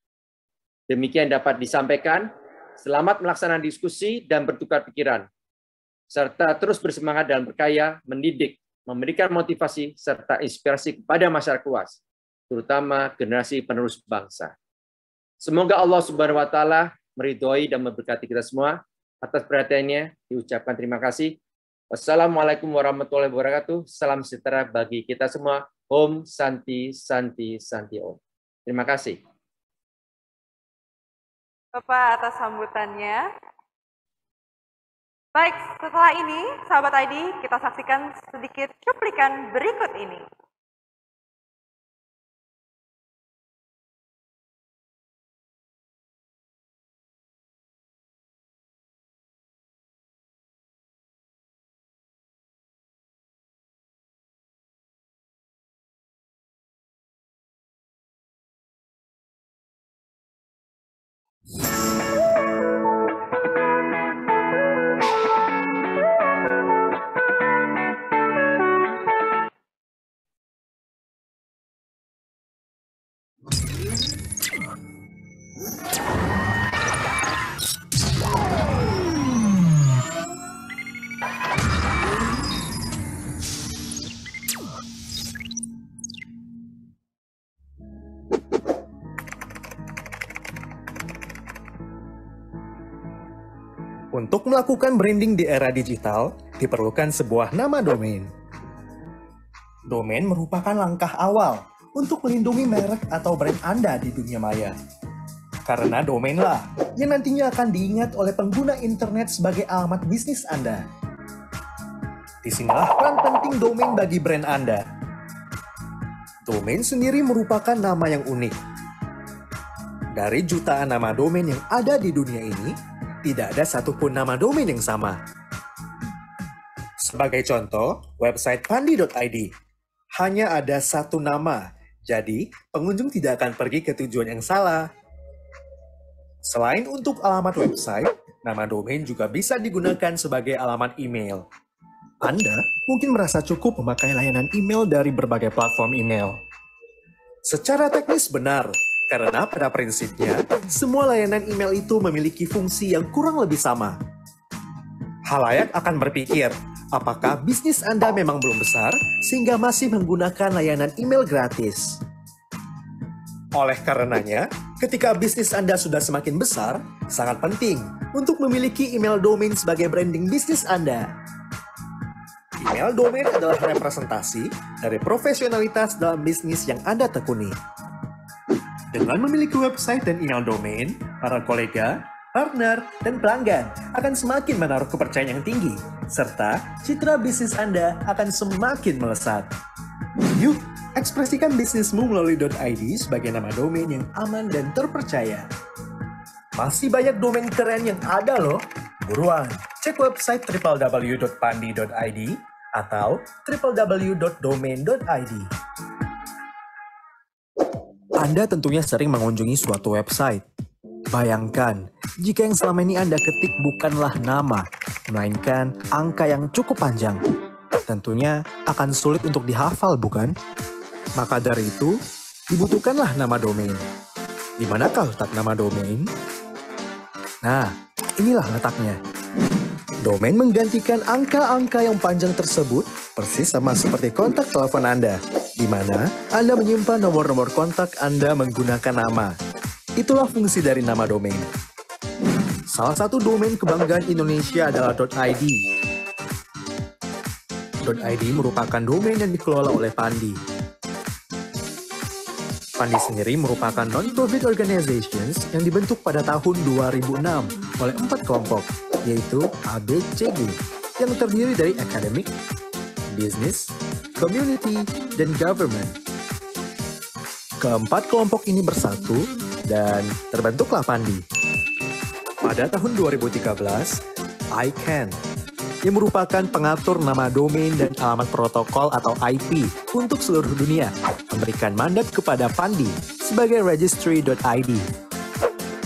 Demikian dapat disampaikan. Selamat melaksanakan diskusi dan bertukar pikiran. serta terus bersemangat dalam berkarya, mendidik, memberikan motivasi, serta inspirasi kepada masyarakat luas, terutama generasi penerus bangsa. Semoga Allah Subhanahu wa Ta'ala meridhoi dan memberkati kita semua. Atas perhatiannya, diucapkan terima kasih. Wassalamualaikum warahmatullahi wabarakatuh. Salam sejahtera bagi kita semua. Om Santi Santi Santi Om. Terima kasih.
Bapak atas sambutannya. Baik, setelah ini, sahabat ID, kita saksikan sedikit cuplikan berikut ini.
Untuk melakukan branding di era digital, diperlukan sebuah nama domain. Domain merupakan langkah awal untuk melindungi merek atau brand Anda di dunia maya. Karena domainlah yang nantinya akan diingat oleh pengguna internet sebagai alamat bisnis Anda. Disinilah peran penting domain bagi brand Anda. Domain sendiri merupakan nama yang unik. Dari jutaan nama domain yang ada di dunia ini, tidak ada satupun nama domain yang sama. Sebagai contoh, website pandi.id hanya ada satu nama, jadi pengunjung tidak akan pergi ke tujuan yang salah. Selain untuk alamat website, nama domain juga bisa digunakan sebagai alamat email. Anda mungkin merasa cukup memakai layanan email dari berbagai platform email. Secara teknis benar, karena pada prinsipnya, semua layanan email itu memiliki fungsi yang kurang lebih sama. Halayak akan berpikir, apakah bisnis Anda memang belum besar sehingga masih menggunakan layanan email gratis? Oleh karenanya, ketika bisnis Anda sudah semakin besar, sangat penting untuk memiliki email domain sebagai branding bisnis Anda. Email domain adalah representasi dari profesionalitas dalam bisnis yang Anda tekuni. Dengan memiliki website dan email domain, para kolega, partner, dan pelanggan akan semakin menaruh kepercayaan yang tinggi, serta citra bisnis Anda akan semakin melesat. Yuk, ekspresikan bisnismu melalui .id sebagai nama domain yang aman dan terpercaya. Masih banyak domain keren yang ada loh. Buruan, cek website www.pandi.id atau www.domain.id. Anda tentunya sering mengunjungi suatu website. Bayangkan, jika yang selama ini Anda ketik bukanlah nama, melainkan angka yang cukup panjang. Tentunya akan sulit untuk dihafal, bukan? Maka dari itu, dibutuhkanlah nama domain. Di manakah letak nama domain? Nah, inilah letaknya. Domain menggantikan angka-angka yang panjang tersebut persis sama seperti kontak telepon Anda, di mana Anda menyimpan nomor-nomor kontak Anda menggunakan nama. Itulah fungsi dari nama domain. Salah satu domain kebanggaan Indonesia adalah .id. .id merupakan domain yang dikelola oleh Pandi. Pandi sendiri merupakan non-profit organizations yang dibentuk pada tahun 2006 oleh 4 kelompok, yaitu ABCG, yang terdiri dari academic, business, community, dan government. Keempat kelompok ini bersatu dan terbentuklah Pandi. Pada tahun 2013, ICANN, yang merupakan pengatur nama domain dan alamat protokol atau IP untuk seluruh dunia, memberikan mandat kepada Pandi sebagai registry.id.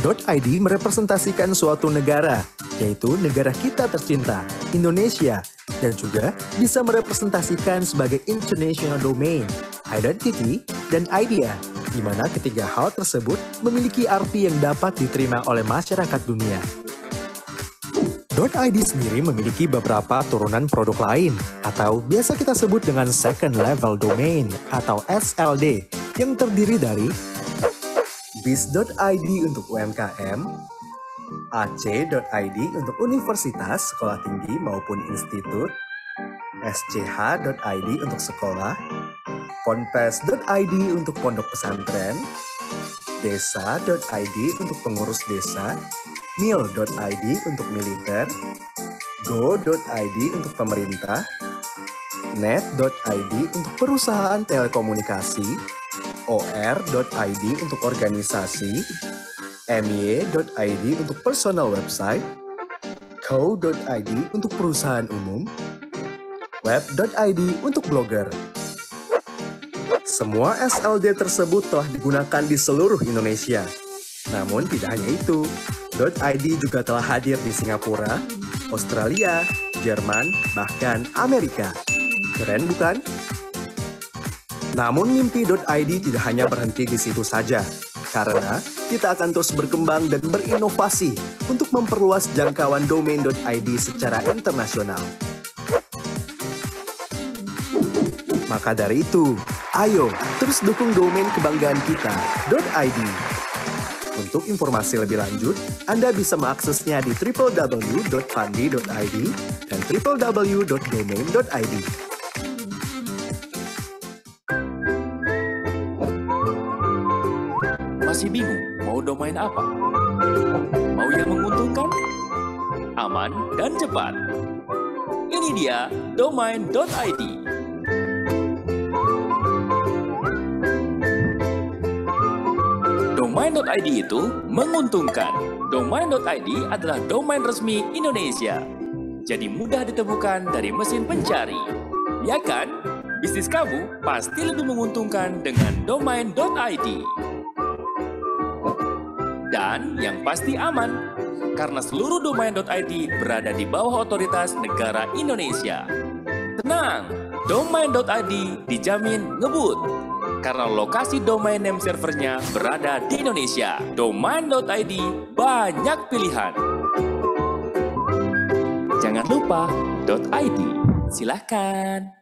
.id merepresentasikan suatu negara, yaitu negara kita tercinta, Indonesia, dan juga bisa merepresentasikan sebagai international domain, identity, dan idea, di mana ketiga hal tersebut memiliki arti yang dapat diterima oleh masyarakat dunia. .id sendiri memiliki beberapa turunan produk lain atau biasa kita sebut dengan second level domain atau SLD yang terdiri dari biz.id untuk UMKM, ac.id untuk universitas, sekolah tinggi maupun institut, sch.id untuk sekolah, ponpes.id untuk pondok pesantren, desa.id untuk pengurus desa, mil.id untuk militer, go.id untuk pemerintah, net.id untuk perusahaan telekomunikasi, or.id untuk organisasi, my.id untuk personal website, co.id untuk perusahaan umum, web.id untuk blogger. Semua SLD tersebut telah digunakan di seluruh Indonesia. Namun tidak hanya itu, .id juga telah hadir di Singapura, Australia, Jerman, bahkan Amerika. Keren bukan? Namun mimpi .id tidak hanya berhenti di situ saja, karena kita akan terus berkembang dan berinovasi untuk memperluas jangkauan domain .id secara internasional. Maka dari itu, ayo terus dukung domain kebanggaan kita, .id. Untuk informasi lebih lanjut, Anda bisa mengaksesnya di www.pandi.id dan www.domain.id.
Masih bingung mau domain apa? Mau yang menguntungkan, aman, dan cepat? Ini dia domain.id. Domain.id itu menguntungkan. Domain.id adalah domain resmi Indonesia. Jadi mudah ditemukan dari mesin pencari. Ya kan? Bisnis kamu pasti lebih menguntungkan dengan domain.id. Dan yang pasti aman, karena seluruh domain.id berada di bawah otoritas negara Indonesia. Tenang, domain.id dijamin ngebut. Karena lokasi domain name servernya berada di Indonesia. Domain.id banyak pilihan. Jangan lupa .id. Silahkan.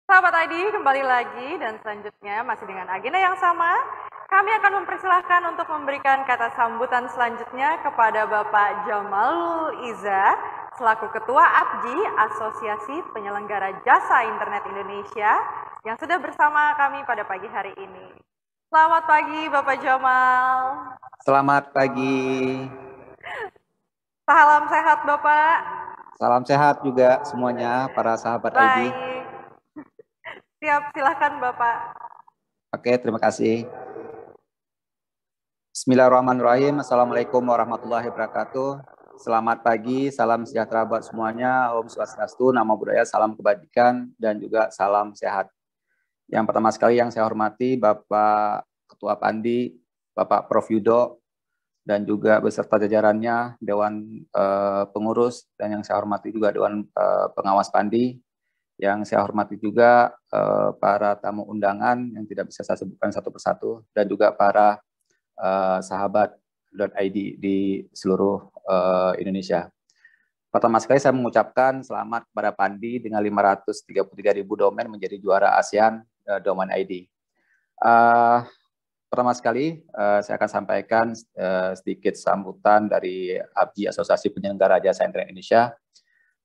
Sahabat ID, kembali lagi dan selanjutnya masih dengan agenda yang sama. Kami akan mempersilahkan untuk memberikan kata sambutan selanjutnya kepada Bapak Jamalul Iza, selaku Ketua APJI, Asosiasi Penyelenggara Jasa Internet Indonesia, yang sudah bersama kami pada pagi hari ini. Selamat pagi Bapak Jamal.
Selamat pagi.
Salam sehat Bapak.
Salam sehat juga semuanya para sahabat ID.
Baik. Siap, silahkan Bapak.
Oke, terima kasih. Bismillahirrahmanirrahim. Assalamualaikum warahmatullahi wabarakatuh. Selamat pagi, salam sejahtera buat semuanya. Om Swastiastu, Namo Buddhaya, salam kebajikan, dan juga salam sehat. Yang pertama sekali yang saya hormati Bapak Ketua Pandi, Bapak Prof. Yudo, dan juga beserta jajarannya, Dewan Pengurus, dan yang saya hormati juga Dewan Pengawas Pandi. Yang saya hormati juga para tamu undangan yang tidak bisa saya sebutkan satu persatu, dan juga para sahabat .id di seluruh Indonesia. Pertama sekali saya mengucapkan selamat kepada Pandi dengan 533.000 domain menjadi juara ASEAN Domain ID. Pertama sekali saya akan sampaikan sedikit sambutan dari APJI, Asosiasi Penyelenggara Jasa Internet Indonesia.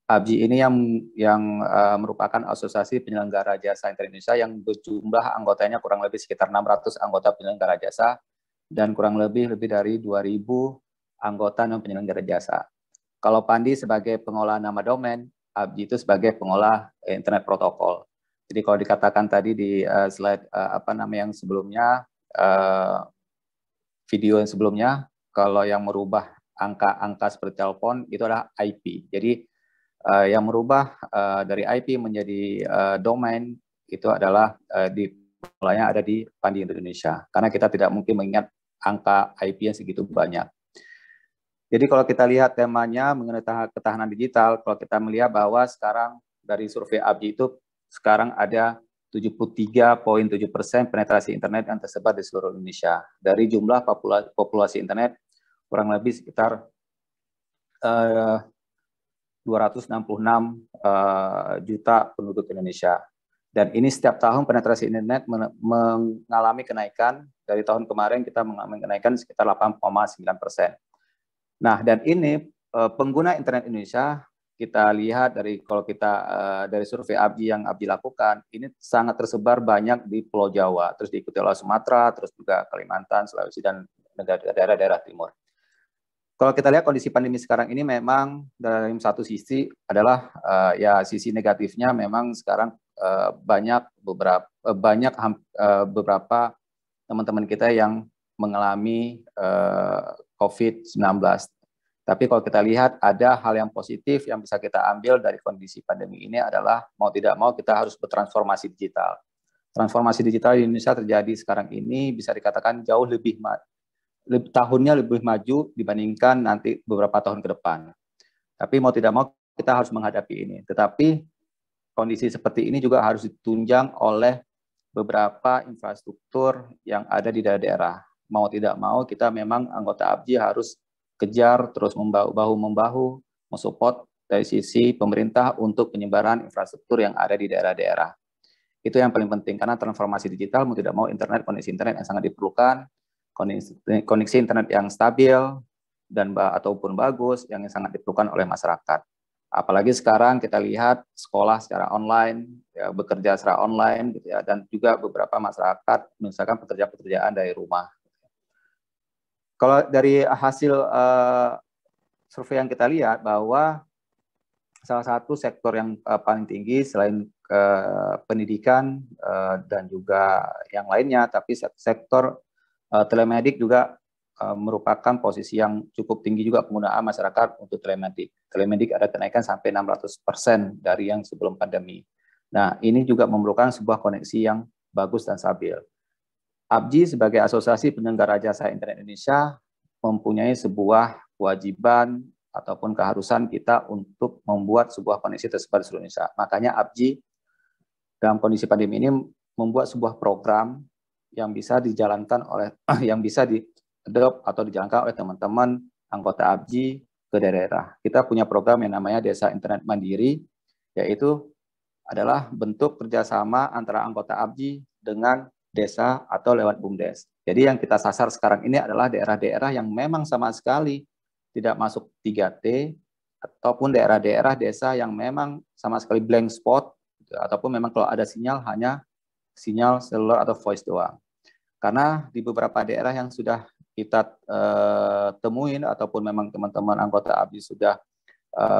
APJI ini yang merupakan asosiasi penyelenggara jasa Internet Indonesia yang berjumlah anggotanya kurang lebih sekitar 600 anggota penyelenggara jasa dan kurang lebih dari 2.000 anggota non penyelenggara jasa. Kalau Pandi sebagai pengolah nama domain, APJI itu sebagai pengolah internet protokol. Jadi kalau dikatakan tadi di slide yang sebelumnya, video yang sebelumnya, kalau yang merubah angka-angka seperti telepon itu adalah IP. Jadi yang merubah dari IP menjadi domain itu adalah di mulanya ada di Pandi Indonesia, karena kita tidak mungkin mengingat angka IP yang segitu banyak. Jadi kalau kita lihat temanya mengenai ketahanan digital, kalau kita melihat bahwa sekarang dari survei APJI itu sekarang ada 73,7% penetrasi internet yang tersebar di seluruh Indonesia. Dari jumlah populasi internet kurang lebih sekitar 266 juta penduduk Indonesia. Dan ini setiap tahun penetrasi internet mengalami kenaikan. Dari tahun kemarin kita mengalami kenaikan sekitar 8,9%. Nah, dan ini pengguna internet Indonesia, kita lihat kalau kita dari survei ABGI yang ABGI lakukan, ini sangat tersebar banyak di Pulau Jawa, terus diikuti oleh Sumatera, terus juga Kalimantan, Sulawesi, dan daerah-daerah timur. Kalau kita lihat kondisi pandemi sekarang ini memang dari satu sisi adalah ya sisi negatifnya memang sekarang beberapa teman-teman kita yang mengalami COVID-19. Tapi kalau kita lihat ada hal yang positif yang bisa kita ambil dari kondisi pandemi ini adalah mau tidak mau kita harus bertransformasi digital. Transformasi digital di Indonesia terjadi sekarang ini bisa dikatakan jauh tahunnya lebih maju dibandingkan nanti beberapa tahun ke depan. Tapi mau tidak mau kita harus menghadapi ini. Tetapi kondisi seperti ini juga harus ditunjang oleh beberapa infrastruktur yang ada di daerah-daerah. Mau tidak mau kita memang anggota ABGI harus kejar terus bahu-membahu mensupport dari sisi pemerintah untuk penyebaran infrastruktur yang ada di daerah-daerah. Itu yang paling penting karena transformasi digital mau tidak mau koneksi internet yang sangat diperlukan, koneksi internet yang stabil dan ataupun bagus yang sangat diperlukan oleh masyarakat. Apalagi sekarang kita lihat sekolah secara online, ya, bekerja secara online, gitu ya, dan juga beberapa masyarakat misalkan pekerjaan dari rumah. Kalau dari hasil survei yang kita lihat bahwa salah satu sektor yang paling tinggi selain pendidikan dan juga yang lainnya, tapi sektor telemedik juga merupakan posisi yang cukup tinggi juga penggunaan masyarakat untuk telemedik. Telemedik ada kenaikan sampai 600% dari yang sebelum pandemi. Nah, ini juga memerlukan sebuah koneksi yang bagus dan stabil. ABGI sebagai Asosiasi Penyelenggara Jasa Internet Indonesia mempunyai sebuah kewajiban ataupun keharusan kita untuk membuat sebuah koneksi tersebar di seluruh Indonesia. Makanya ABGI dalam kondisi pandemi ini membuat sebuah program yang bisa dijalankan oleh yang bisa diadopt atau dijalankan oleh teman-teman anggota ABGI ke daerah. Kita punya program yang namanya Desa Internet Mandiri, yaitu adalah bentuk kerjasama antara anggota ABGI dengan desa atau lewat BUMDes. Jadi yang kita sasar sekarang ini adalah daerah-daerah yang memang sama sekali tidak masuk 3T, ataupun daerah-daerah desa yang memang sama sekali blank spot, ataupun memang kalau ada sinyal hanya sinyal seluler atau voice doang. Karena di beberapa daerah yang sudah kita temuin ataupun memang teman-teman anggota ABGI sudah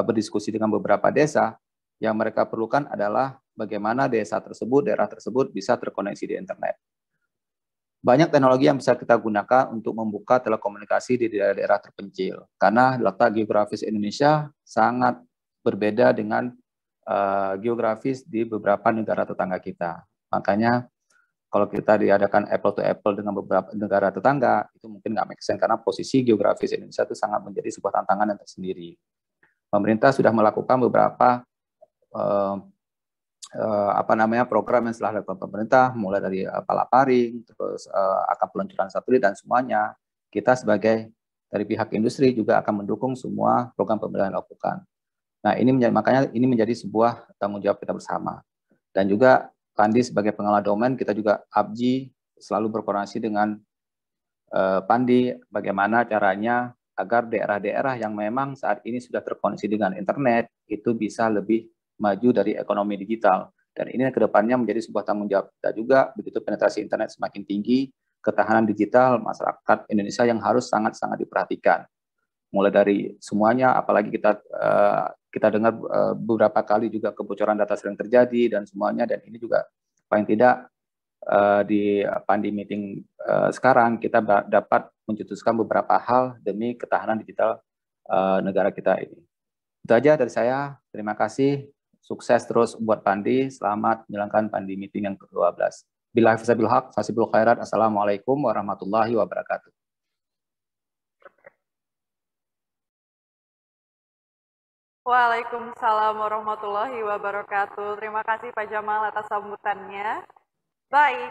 berdiskusi dengan beberapa desa, yang mereka perlukan adalah bagaimana desa tersebut, daerah tersebut bisa terkoneksi di internet. Banyak teknologi yang bisa kita gunakan untuk membuka telekomunikasi di daerah-daerah terpencil. Karena letak geografis Indonesia sangat berbeda dengan geografis di beberapa negara tetangga kita. Makanya kalau kita diadakan apple to apple dengan beberapa negara tetangga, itu mungkin nggak make sense karena posisi geografis Indonesia itu sangat menjadi sebuah tantangan yang tersendiri. Pemerintah sudah melakukan beberapa program yang telah dilakukan pemerintah, mulai dari palaparing, terus akan peluncuran satelit dan semuanya. Kita sebagai dari pihak industri juga akan mendukung semua program pemerintah yang dilakukan. Nah, makanya ini menjadi sebuah tanggung jawab kita bersama. Dan juga Pandi sebagai pengelola domain, kita juga ABGI selalu berkoordinasi dengan Pandi bagaimana caranya agar daerah-daerah yang memang saat ini sudah terkoneksi dengan internet itu bisa lebih maju dari ekonomi digital. Dan ini kedepannya menjadi sebuah tanggung jawab kita juga, begitu penetrasi internet semakin tinggi, ketahanan digital masyarakat Indonesia yang harus sangat-sangat diperhatikan. Mulai dari semuanya, apalagi kita dengar beberapa kali juga kebocoran data sering terjadi dan semuanya, dan ini juga paling tidak di Pandi meeting sekarang kita dapat mencetuskan beberapa hal demi ketahanan digital negara kita ini. Itu aja dari saya, terima kasih. Sukses terus buat Pandi, selamat menjalankan Pandi meeting yang ke-12. Billahi fisabilil haq, fasibul khairat, assalamualaikum warahmatullahi wabarakatuh.
Waalaikumsalam warahmatullahi wabarakatuh. Terima kasih Pak Jamal atas sambutannya. Baik,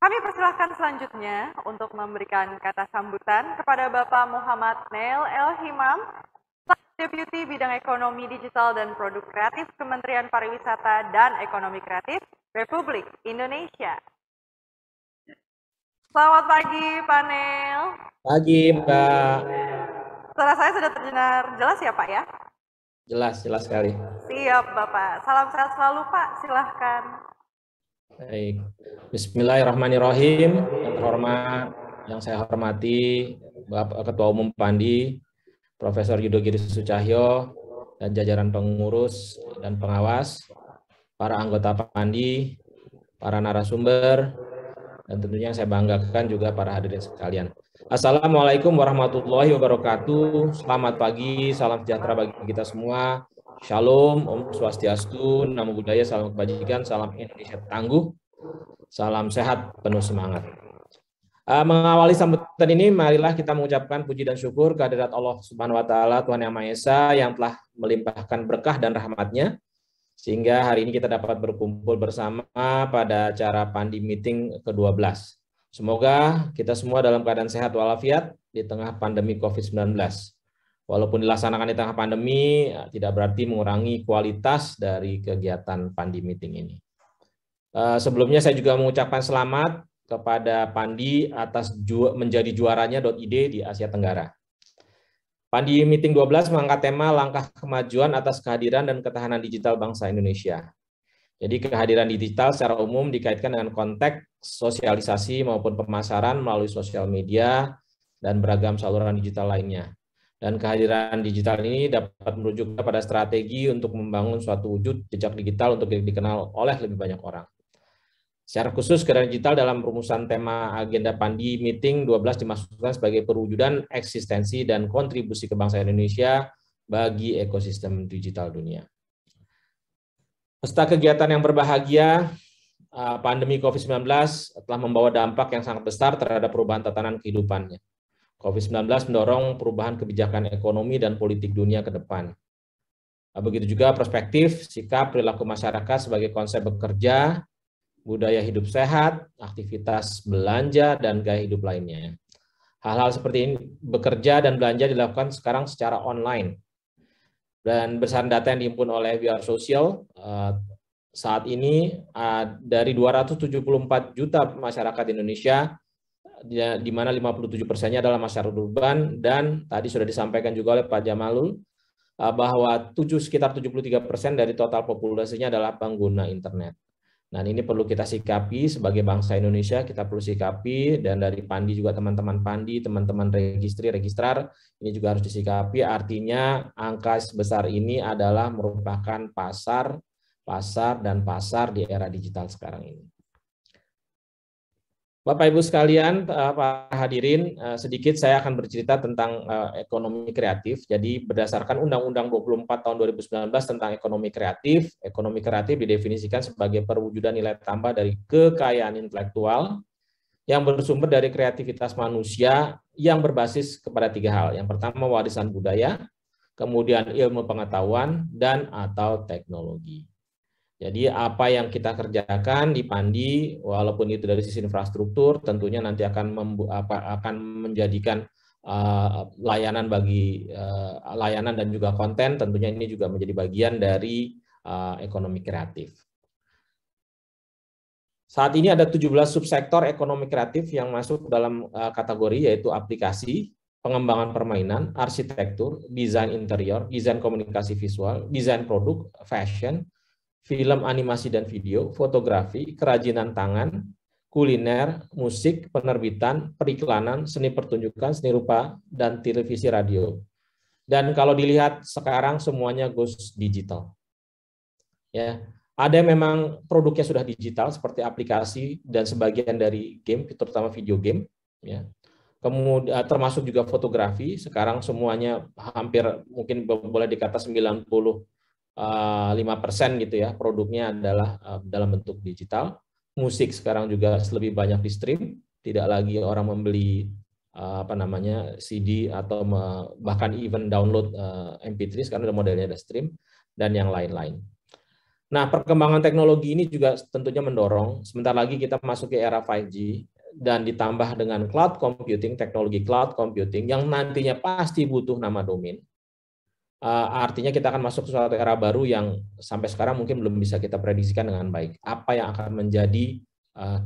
kami persilahkan selanjutnya untuk memberikan kata sambutan kepada Bapak Muhammad Neil El Himam, Deputi Bidang Ekonomi Digital dan Produk Kreatif Kementerian Pariwisata dan Ekonomi Kreatif Republik Indonesia. Selamat pagi, Pak Neil.
Pagi, Mbak.
Suara saya sudah terdengar jelas ya, Pak ya?
Jelas sekali.
Siap, Bapak. Salam sehat selalu, Pak. Silahkan.
Baik. Bismillahirrahmanirrahim. Yang terhormat, yang saya hormati Bapak Ketua Umum Pandi, Profesor Yudo Giri Sucahyo, dan jajaran pengurus dan pengawas, para anggota Pandi, para narasumber, dan tentunya yang saya banggakan juga para hadirin sekalian. Assalamualaikum warahmatullahi wabarakatuh. Selamat pagi, salam sejahtera bagi kita semua. Shalom, Om Swastiastu, Namo Buddhaya, salam kebajikan, salam Indonesia tangguh, salam sehat, penuh semangat. Mengawali sambutan ini, marilah kita mengucapkan puji dan syukur kehadirat Allah Subhanahu wa Ta'ala, Tuhan Yang Maha Esa, yang telah melimpahkan berkah dan rahmat-Nya, sehingga hari ini kita dapat berkumpul bersama pada acara Pandi Meeting ke-12. Semoga kita semua dalam keadaan sehat walafiat di tengah pandemi COVID-19. Walaupun dilaksanakan di tengah pandemi, tidak berarti mengurangi kualitas dari kegiatan Pandi Meeting ini. Sebelumnya saya juga mengucapkan selamat kepada Pandi atas menjadi juaranya .id di Asia Tenggara. Pandi Meeting 12 mengangkat tema langkah kemajuan atas kehadiran dan ketahanan digital bangsa Indonesia. Jadi kehadiran digital secara umum dikaitkan dengan konteks sosialisasi maupun pemasaran melalui sosial media dan beragam saluran digital lainnya. Dan kehadiran digital ini dapat merujuk pada strategi untuk membangun suatu wujud jejak digital untuk dikenal oleh lebih banyak orang. Secara khusus, kehadiran digital dalam rumusan tema agenda Pandi Meeting 12 dimaksudkan sebagai perwujudan eksistensi dan kontribusi kebangsaan Indonesia bagi ekosistem digital dunia. Peserta kegiatan yang berbahagia, pandemi COVID-19 telah membawa dampak yang sangat besar terhadap perubahan tatanan kehidupannya. COVID-19 mendorong perubahan kebijakan ekonomi dan politik dunia ke depan. Begitu juga perspektif, sikap, perilaku masyarakat sebagai konsep bekerja, budaya hidup sehat, aktivitas belanja, dan gaya hidup lainnya. Hal-hal seperti ini, bekerja dan belanja dilakukan sekarang secara online. Dan berdasarkan data yang dihimpun oleh We Are Social, saat ini dari 274 juta masyarakat Indonesia, di mana 57%-nya adalah masyarakat urban, dan tadi sudah disampaikan juga oleh Pak Jamalul, bahwa sekitar 73% dari total populasinya adalah pengguna internet. Nah, ini perlu kita sikapi sebagai bangsa Indonesia, kita perlu sikapi, dan dari Pandi juga teman-teman Pandi, teman-teman registrar, ini juga harus disikapi, artinya angka sebesar ini adalah merupakan pasar di era digital sekarang ini. Bapak Ibu sekalian, para hadirin, sedikit saya akan bercerita tentang ekonomi kreatif. Jadi berdasarkan Undang-Undang 24 tahun 2019 tentang ekonomi kreatif didefinisikan sebagai perwujudan nilai tambah dari kekayaan intelektual yang bersumber dari kreativitas manusia yang berbasis kepada 3 hal. Yang pertama warisan budaya, kemudian ilmu pengetahuan, dan atau teknologi. Jadi apa yang kita kerjakan di Pandi, walaupun itu dari sisi infrastruktur, tentunya nanti akan menjadikan layanan dan juga konten, tentunya ini juga menjadi bagian dari ekonomi kreatif. Saat ini ada 17 subsektor ekonomi kreatif yang masuk dalam kategori, yaitu aplikasi, pengembangan permainan, arsitektur, desain interior, desain komunikasi visual, desain produk, fashion, film, animasi dan video, fotografi, kerajinan tangan, kuliner, musik, penerbitan, periklanan, seni pertunjukan, seni rupa, dan televisi radio. Dan kalau dilihat sekarang semuanya goes digital. Ya, ada yang memang produknya sudah digital seperti aplikasi dan sebagian dari game, terutama video game. Ya. Kemudian termasuk juga fotografi. Sekarang semuanya hampir mungkin boleh dikata 95% gitu ya, produknya adalah dalam bentuk digital. Musik sekarang juga lebih banyak di stream, tidak lagi orang membeli CD atau bahkan even download MP3 karena modelnya ada stream dan yang lain-lain. Nah, perkembangan teknologi ini juga tentunya mendorong sebentar lagi kita masuk ke era 5G dan ditambah dengan cloud computing, teknologi cloud computing yang nantinya pasti butuh nama domain. Artinya kita akan masuk ke suatu era baru yang sampai sekarang mungkin belum bisa kita prediksikan dengan baik. Apa yang akan menjadi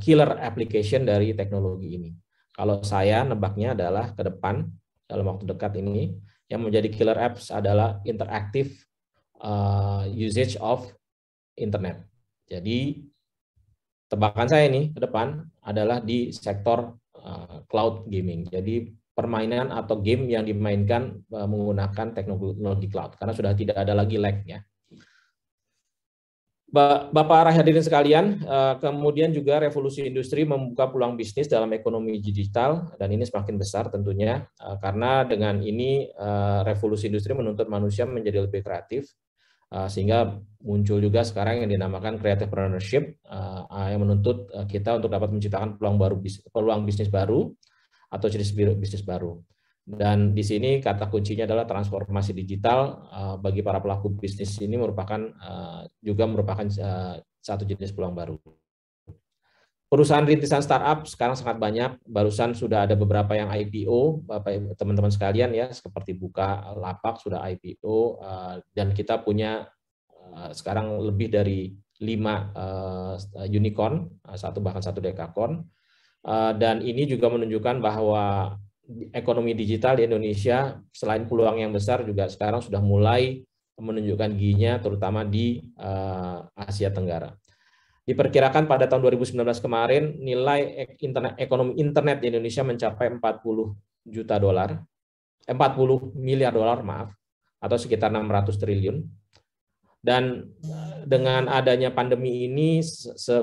killer application dari teknologi ini? Kalau saya nebaknya adalah ke depan dalam waktu dekat ini yang menjadi killer apps adalah interactive usage of internet. Jadi tebakan saya nih ke depan adalah di sektor cloud gaming. Jadi permainan atau game yang dimainkan menggunakan teknologi cloud karena sudah tidak ada lagi lag-nya. Bapak hadirin sekalian, kemudian juga revolusi industri membuka peluang bisnis dalam ekonomi digital dan ini semakin besar tentunya karena dengan ini revolusi industri menuntut manusia menjadi lebih kreatif sehingga muncul juga sekarang yang dinamakan creative entrepreneurship yang menuntut kita untuk dapat menciptakan peluang bisnis baru atau jenis bisnis baru. Dan di sini kata kuncinya adalah transformasi digital bagi para pelaku bisnis ini juga merupakan satu jenis peluang baru. Perusahaan rintisan startup sekarang sangat banyak, barusan sudah ada beberapa yang IPO, teman-teman sekalian ya, seperti Bukalapak sudah IPO, dan kita punya sekarang lebih dari 5 unicorn, bahkan satu dekakorn, dan ini juga menunjukkan bahwa ekonomi digital di Indonesia selain peluang yang besar juga sekarang sudah mulai menunjukkan giginya terutama di Asia Tenggara. Diperkirakan pada tahun 2019 kemarin nilai ekonomi internet di Indonesia mencapai 40 miliar dolar atau sekitar 600 triliun. Dan dengan adanya pandemi ini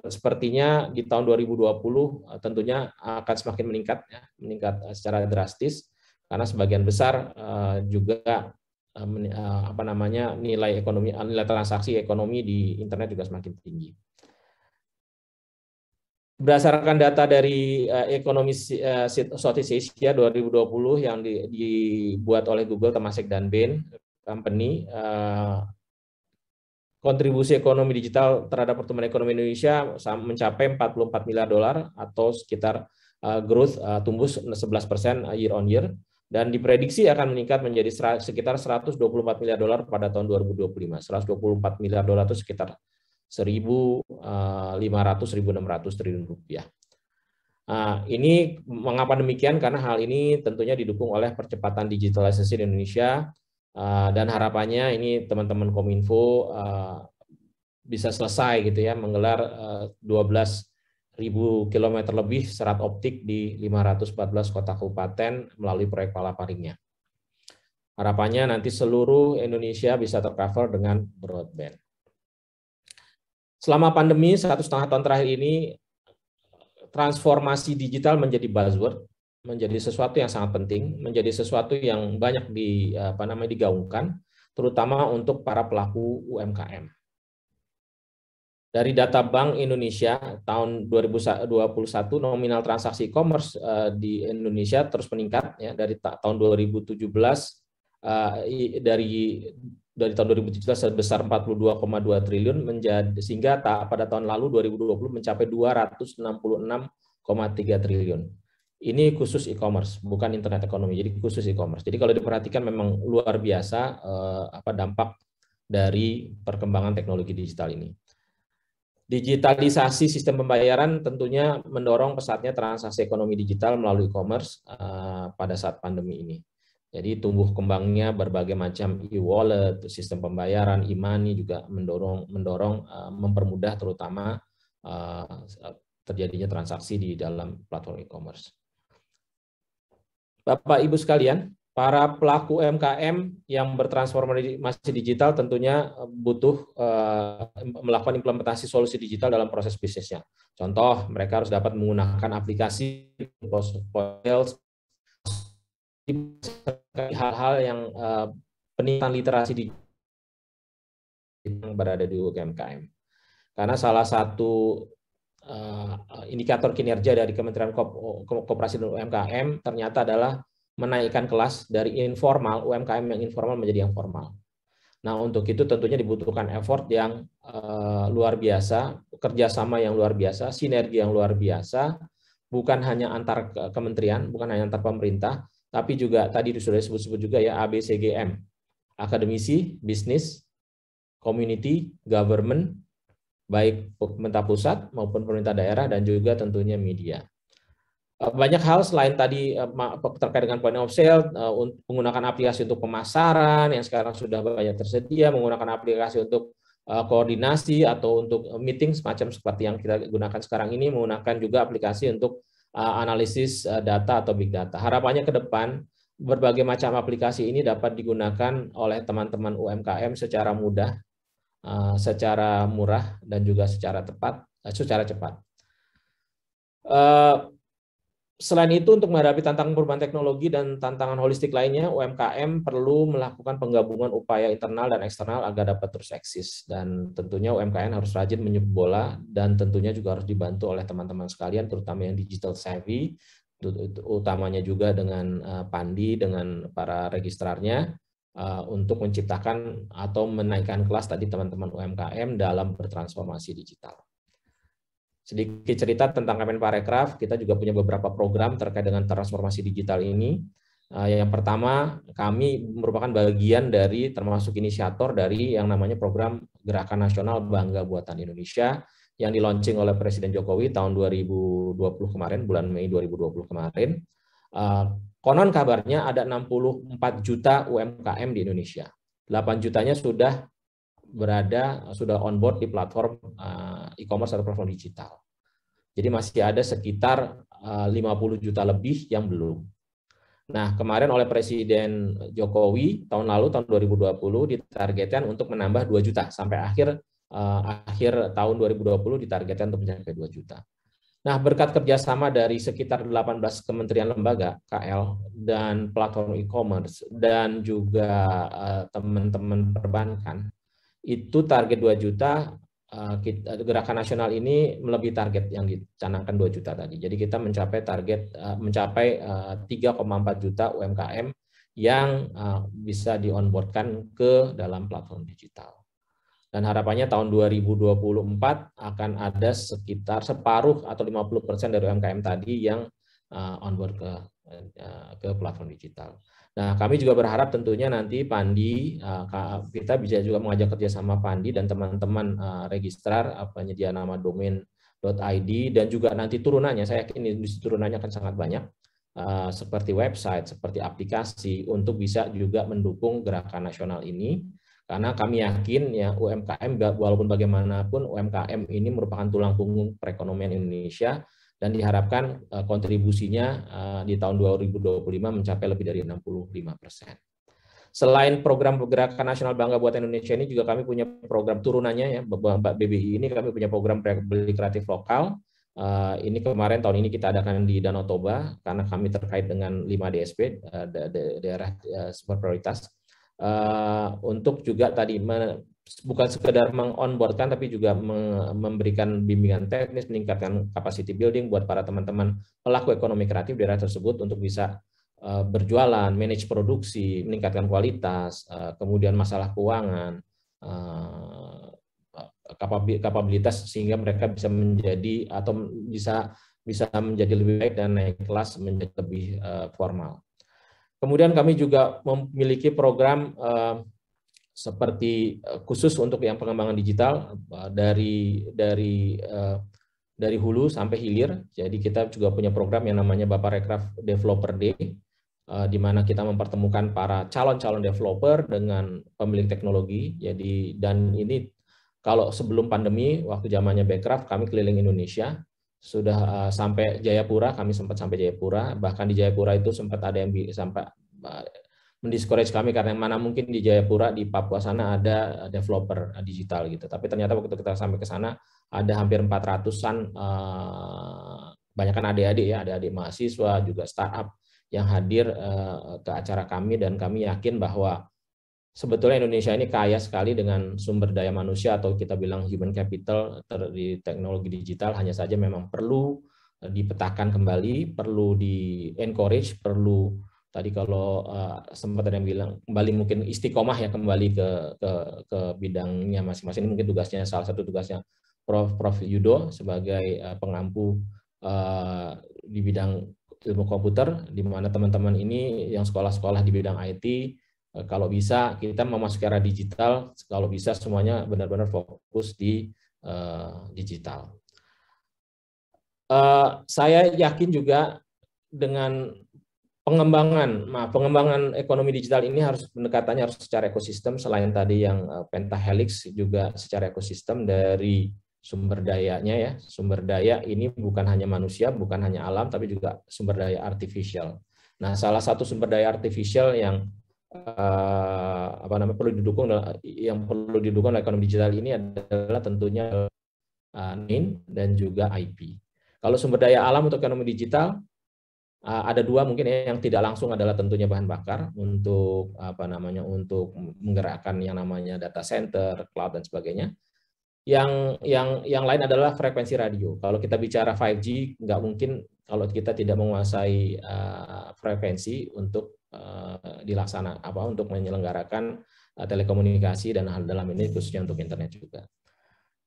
sepertinya di tahun 2020 tentunya akan semakin meningkat secara drastis karena sebagian besar juga nilai transaksi ekonomi di internet juga semakin tinggi. Berdasarkan data dari ekonomi Southeast Asia 2020 yang dibuat oleh Google, Temasek dan Bain Company, kontribusi ekonomi digital terhadap pertumbuhan ekonomi Indonesia mencapai 44 miliar dolar atau sekitar growth tumbuh 11% year on year dan diprediksi akan meningkat menjadi sekitar 124 miliar dolar pada tahun 2025. 124 miliar dolar itu sekitar 1.500-1.600 triliun rupiah. Ini mengapa demikian? Karena hal ini tentunya didukung oleh percepatan digitalisasi di Indonesia. Dan harapannya ini teman-teman Kominfo bisa selesai gitu ya menggelar 12.000 km lebih serat optik di 514 kota kabupaten melalui proyek Palaparingnya. Harapannya nanti seluruh Indonesia bisa tercover dengan broadband. Selama pandemi 1,5 tahun terakhir ini transformasi digital menjadi buzzword, menjadi sesuatu yang sangat penting, menjadi sesuatu yang banyak digaungkan, terutama untuk para pelaku UMKM. Dari data Bank Indonesia tahun 2021 nominal transaksi e-commerce di Indonesia terus meningkat ya dari tahun 2017 dari tahun 2017 sebesar 42,2 triliun sehingga pada tahun lalu 2020 mencapai 266,3 triliun. Ini khusus e-commerce, bukan internet ekonomi. Jadi khusus e-commerce. Jadi kalau diperhatikan memang luar biasa dampak dari perkembangan teknologi digital ini. Digitalisasi sistem pembayaran tentunya mendorong pesatnya transaksi ekonomi digital melalui e-commerce pada saat pandemi ini. Jadi tumbuh kembangnya berbagai macam e-wallet, sistem pembayaran, e-money juga mendorong mempermudah terutama terjadinya transaksi di dalam platform e-commerce. Bapak Ibu sekalian, para pelaku UMKM yang bertransformasi digital tentunya butuh melakukan implementasi solusi digital dalam proses bisnisnya. Contoh, mereka harus dapat menggunakan aplikasi, hal-hal yang peningkatan literasi digital yang berada di UMKM. Karena salah satu indikator kinerja dari Kementerian Koperasi dan UMKM ternyata adalah menaikkan kelas dari informal, UMKM yang informal menjadi yang formal. Nah, untuk itu tentunya dibutuhkan effort yang luar biasa, kerjasama yang luar biasa, sinergi yang luar biasa, bukan hanya antar kementerian, bukan hanya antar pemerintah, tapi juga tadi sudah disebut-sebut juga ya ABCGM, akademisi, bisnis, community, government, baik pemerintah pusat maupun pemerintah daerah dan juga tentunya media. Banyak hal selain tadi terkait dengan point of sale, menggunakan aplikasi untuk pemasaran yang sekarang sudah banyak tersedia, menggunakan aplikasi untuk koordinasi atau untuk meeting semacam seperti yang kita gunakan sekarang ini, menggunakan juga aplikasi untuk analisis data atau big data. Harapannya ke depan berbagai macam aplikasi ini dapat digunakan oleh teman-teman UMKM secara mudah, secara murah dan juga secara cepat. Selain itu, untuk menghadapi tantangan perubahan teknologi dan tantangan holistik lainnya, UMKM perlu melakukan penggabungan upaya internal dan eksternal agar dapat terus eksis. Dan tentunya UMKM harus rajin menyebut bola dan tentunya juga harus dibantu oleh teman-teman sekalian, terutama yang digital savvy, utamanya juga dengan Pandi, dengan para registrarnya, untuk menciptakan atau menaikkan kelas tadi teman-teman UMKM dalam bertransformasi digital. Sedikit cerita tentang Kemenparekraf, kita juga punya beberapa program terkait dengan transformasi digital ini. Yang pertama, kami merupakan bagian dari termasuk inisiator dari yang namanya program Gerakan Nasional Bangga Buatan Indonesia yang di-launching oleh Presiden Jokowi tahun 2020 kemarin, bulan Mei 2020 kemarin. Konon kabarnya ada 64 juta UMKM di Indonesia. 8 jutanya sudah on board di platform e-commerce atau platform digital. Jadi masih ada sekitar 50 juta lebih yang belum. Nah, kemarin oleh Presiden Jokowi tahun lalu, tahun 2020, ditargetkan untuk menambah 2 juta. Sampai akhir tahun 2020 ditargetkan untuk mencapai 2 juta. Nah, berkat kerjasama dari sekitar 18 kementerian lembaga, KL, dan platform e-commerce, dan juga teman-teman perbankan, itu target 2 juta, Gerakan Nasional ini melebihi target yang dicanangkan 2 juta tadi. Jadi kita mencapai 3,4 juta UMKM yang bisa di-onboardkan ke dalam platform digital. Dan harapannya tahun 2024 akan ada sekitar separuh atau 50% dari UMKM tadi yang onboard ke platform digital. Nah, kami juga berharap tentunya nanti Pandi, kita bisa juga mengajak kerjasama Pandi dan teman-teman registrar penyedia nama domain.id dan juga nanti turunannya, saya yakin industri turunannya akan sangat banyak, seperti website, seperti aplikasi, untuk bisa juga mendukung gerakan nasional ini. Karena kami yakin ya UMKM, walaupun bagaimanapun UMKM ini merupakan tulang punggung perekonomian Indonesia, dan diharapkan kontribusinya di tahun 2025 mencapai lebih dari 65%. Selain program Gerakan Nasional Bangga Buatan Indonesia ini, juga kami punya program turunannya ya, BBI ini kami punya program beli kreatif lokal. Ini kemarin tahun ini kita adakan di Danau Toba karena kami terkait dengan 5 DSP, daerah super prioritas. Untuk juga tadi bukan sekedar meng-onboardkan tapi juga memberikan bimbingan teknis, meningkatkan capacity building buat para teman-teman pelaku ekonomi kreatif daerah tersebut untuk bisa berjualan, manage produksi, meningkatkan kualitas, kemudian masalah keuangan, kapabilitas sehingga mereka bisa menjadi atau bisa menjadi lebih baik dan naik kelas menjadi lebih formal. Kemudian kami juga memiliki program seperti khusus untuk yang pengembangan digital dari hulu sampai hilir. Jadi kita juga punya program yang namanya Baparekraf Developer Day, di mana kita mempertemukan para calon-calon developer dengan pemilik teknologi. Jadi dan ini kalau sebelum pandemi, waktu zamannya Bakraf, kami keliling Indonesia, sudah sampai Jayapura, kami sempat sampai Jayapura. Bahkan di Jayapura itu sempat ada yang sampai mendiscourage kami karena mana mungkin di Jayapura, di Papua sana ada developer digital gitu. Tapi ternyata waktu kita sampai ke sana ada hampir 400-an, banyak kan adik-adik ya, adik-adik mahasiswa juga startup yang hadir ke acara kami, dan kami yakin bahwa sebetulnya Indonesia ini kaya sekali dengan sumber daya manusia atau kita bilang human capital di teknologi digital, hanya saja memang perlu dipetakan kembali, perlu di-encourage, perlu tadi kalau sempat ada yang bilang kembali mungkin istiqomah ya, kembali ke bidangnya masing-masing. Ini mungkin tugasnya, salah satu tugasnya Prof. Yudo sebagai pengampu di bidang ilmu komputer, di mana teman-teman ini yang sekolah-sekolah di bidang IT, kalau bisa kita memasuki era digital, kalau bisa semuanya benar-benar fokus di digital. Saya yakin juga dengan pengembangan ekonomi digital ini harus pendekatannya harus secara ekosistem, selain tadi yang pentahelix juga secara ekosistem dari sumber dayanya ya. Sumber daya ini bukan hanya manusia, bukan hanya alam, tapi juga sumber daya artificial. Nah, salah satu sumber daya artificial yang perlu didukung oleh ekonomi digital ini adalah tentunya NIN dan juga IP. Kalau sumber daya alam untuk ekonomi digital ada dua mungkin yang tidak langsung adalah tentunya bahan bakar untuk untuk menggerakkan yang namanya data center, cloud dan sebagainya. Yang lain adalah frekuensi radio. Kalau kita bicara 5G, nggak mungkin kalau kita tidak menguasai frekuensi untuk untuk menyelenggarakan telekomunikasi dan hal dalam ini khususnya untuk internet juga.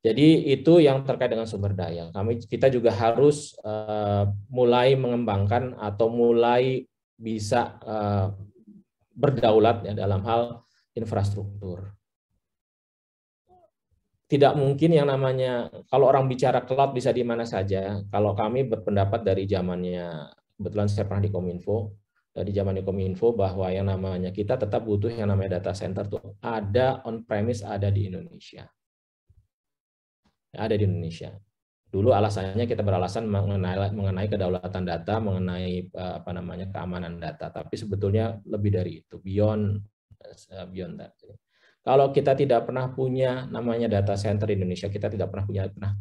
Jadi itu yang terkait dengan sumber daya. Kita juga harus mulai mengembangkan atau mulai bisa berdaulat ya dalam hal infrastruktur. Tidak mungkin yang namanya, kalau orang bicara cloud bisa di mana saja. Kalau kami berpendapat dari zamannya, kebetulan saya pernah di Kominfo, dari zaman Kominfo bahwa yang namanya kita tetap butuh yang namanya data center tuh ada on premise, ada di Indonesia. Ada di Indonesia. Dulu alasannya kita beralasan mengenai kedaulatan data, mengenai keamanan data, tapi sebetulnya lebih dari itu, beyond that. Kalau kita tidak pernah punya namanya data center di Indonesia, kita tidak pernah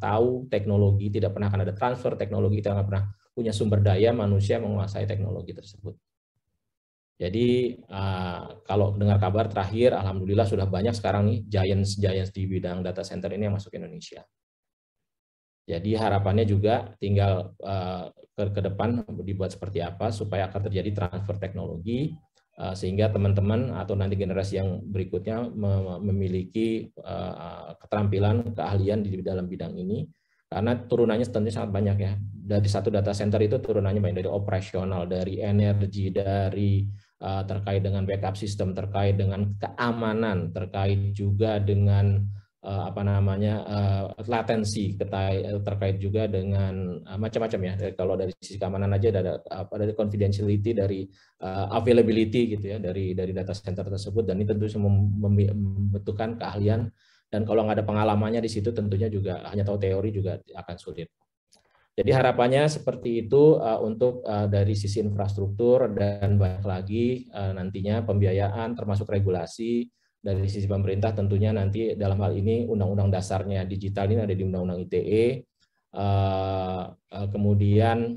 tahu teknologi, tidak pernah akan ada transfer teknologi, kita nggak pernah punya sumber daya manusia menguasai teknologi tersebut. Jadi kalau dengar kabar terakhir, alhamdulillah sudah banyak sekarang nih giants di bidang data center ini yang masuk ke Indonesia. Jadi harapannya juga tinggal ke depan dibuat seperti apa supaya akan terjadi transfer teknologi sehingga teman-teman atau nanti generasi yang berikutnya memiliki keterampilan, keahlian di dalam bidang ini, karena turunannya tentunya sangat banyak ya. Dari satu data center itu turunannya banyak, dari operasional, dari energi, dari terkait dengan backup system, terkait dengan keamanan, terkait juga dengan latensi, terkait juga dengan macam-macam ya. Kalau dari sisi keamanan aja ada confidentiality, dari availability gitu ya dari data center tersebut, dan ini tentu membutuhkan keahlian, dan kalau nggak ada pengalamannya di situ tentunya juga hanya tahu teori juga akan sulit. Jadi harapannya seperti itu untuk dari sisi infrastruktur, dan banyak lagi nantinya pembiayaan termasuk regulasi. Dari sisi pemerintah tentunya nanti dalam hal ini undang-undang dasarnya digital ini ada di undang-undang ITE. Kemudian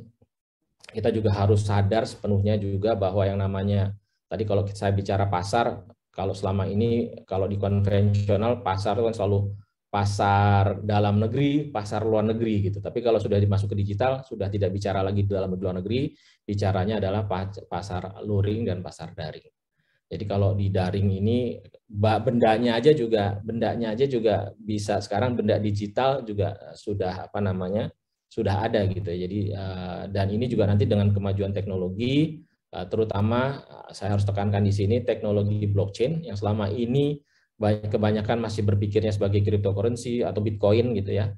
kita juga harus sadar sepenuhnya juga bahwa yang namanya, tadi kalau saya bicara pasar, kalau selama ini kalau di konvensional pasar itu kan selalu pasar dalam negeri, pasar luar negeri gitu. Tapi kalau sudah dimasuk ke digital, sudah tidak bicara lagi dalam luar negeri, bicaranya adalah pasar luring dan pasar daring. Jadi kalau di daring ini bendanya aja juga bisa sekarang, benda digital juga sudah sudah ada gitu. Jadi dan ini juga nanti dengan kemajuan teknologi, terutama saya harus tekankan di sini teknologi blockchain yang selama ini kebanyakan masih berpikirnya sebagai cryptocurrency atau Bitcoin gitu ya.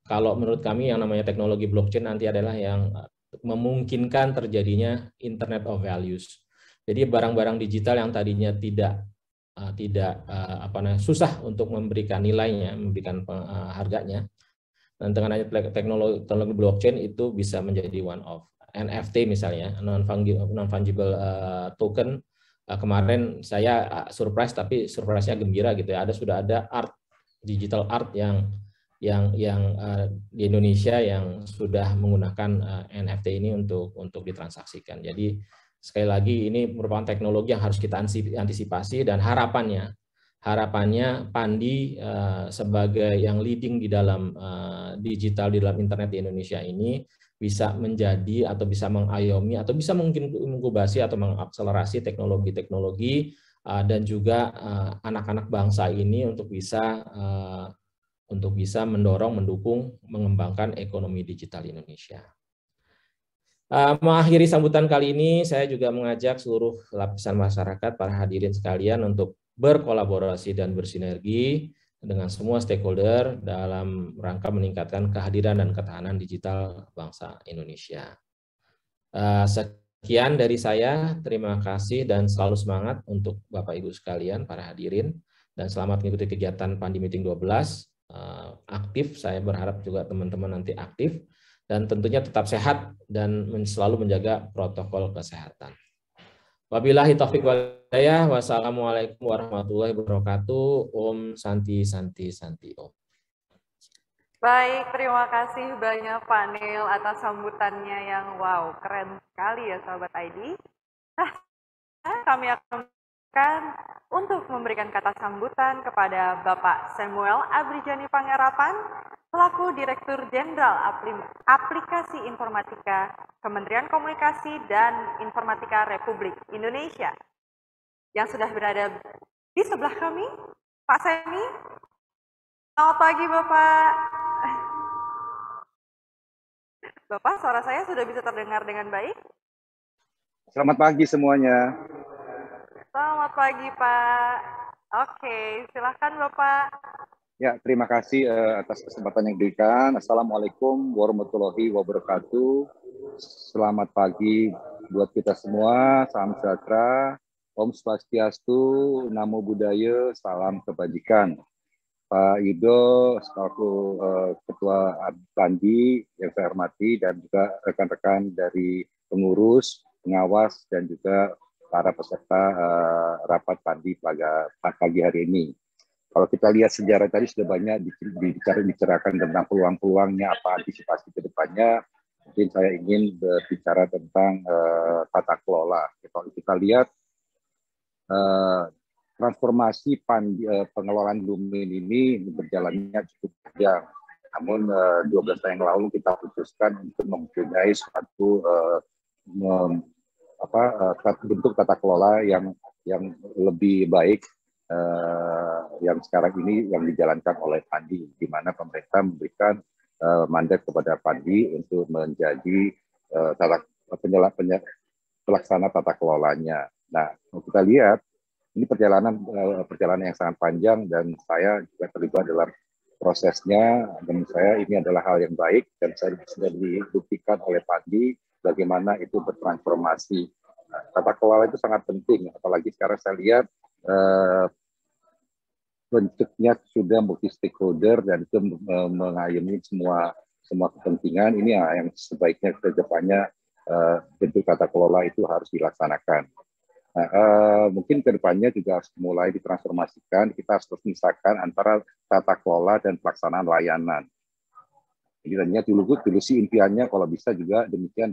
Kalau menurut kami yang namanya teknologi blockchain nanti adalah yang memungkinkan terjadinya Internet of Values. Jadi barang-barang digital yang tadinya tidak susah untuk memberikan nilainya, memberikan harganya, dan dengan adanya teknologi blockchain itu bisa menjadi one of. NFT misalnya, non-fungible token. Kemarin saya surprise, tapi surprise-nya gembira gitu ya. Sudah ada digital art yang di Indonesia yang sudah menggunakan NFT ini untuk ditransaksikan. Jadi Sekali lagi ini merupakan teknologi yang harus kita antisipasi dan harapannya Pandi sebagai yang leading di dalam digital di dalam internet di Indonesia ini bisa menjadi atau bisa mengayomi atau bisa mungkin mengubasi atau mengakselerasi teknologi-teknologi dan juga anak-anak bangsa ini untuk bisa mendorong, mendukung, mengembangkan ekonomi digital Indonesia. Mengakhiri sambutan kali ini, saya juga mengajak seluruh lapisan masyarakat, para hadirin sekalian untuk berkolaborasi dan bersinergi dengan semua stakeholder dalam rangka meningkatkan kehadiran dan ketahanan digital bangsa Indonesia. Sekian dari saya, terima kasih dan selalu semangat untuk Bapak Ibu sekalian, para hadirin, dan selamat mengikuti kegiatan Pandi Meeting 12. Aktif, saya berharap juga teman-teman nanti aktif, dan tentunya tetap sehat dan selalu menjaga protokol kesehatan. Wabillahi taufiq wal hidayah. Wassalamualaikum warahmatullahi wabarakatuh. Om Santi Santi Santi Om.
Baik, terima kasih banyak Pak Neil atas sambutannya yang wow, keren sekali ya sahabat ID. Nah, kami akan untuk memberikan kata sambutan kepada Bapak Samuel Abrijani Pangerapan, selaku Direktur Jenderal Aplikasi Informatika Kementerian Komunikasi dan Informatika Republik Indonesia, yang sudah berada di sebelah kami, Pak Semi. Selamat pagi, Bapak. Bapak, suara saya sudah bisa terdengar dengan baik?
Selamat pagi semuanya.
Selamat pagi, Pak. Oke, silakan Bapak.
Ya, terima kasih atas kesempatan yang diberikan. Assalamualaikum warahmatullahi wabarakatuh. Selamat pagi buat kita semua. Salam sejahtera. Om Swastiastu, Namo Buddhaya, salam kebajikan. Pak Yudo, selaku Ketua Pandi yang saya hormati, dan juga rekan-rekan dari pengurus, pengawas, dan juga para peserta rapat Pandi pagi hari ini. Kalau kita lihat sejarah tadi sudah banyak dibicarakan tentang peluang-peluangnya, apa antisipasi ke depannya. Mungkin saya ingin berbicara tentang tata kelola. Kalau kita lihat transformasi pengelolaan domain ini berjalannya cukup panjang. Namun 12 tahun yang lalu kita putuskan untuk mempunyai suatu bentuk tata kelola yang lebih baik yang sekarang ini yang dijalankan oleh Pandi, di mana pemerintah memberikan mandat kepada Pandi untuk menjadi pelaksana tata kelolanya. Nah, kita lihat ini perjalanan yang sangat panjang, dan saya juga terlibat dalam prosesnya, dan saya ini adalah hal yang baik, dan saya sudah dibuktikan oleh Pandi bagaimana itu bertransformasi. Tata kelola itu sangat penting, apalagi sekarang saya lihat bentuknya sudah multi stakeholder dan itu mengayomi semua kepentingan. Ini yang sebaiknya ke depannya bentuk tata kelola itu harus dilaksanakan. Nah, mungkin ke depannya juga harus mulai ditransformasikan. Kita harus memisahkan antara tata kelola dan pelaksanaan layanan. Jadi tadinya dulu sih impiannya kalau bisa juga demikian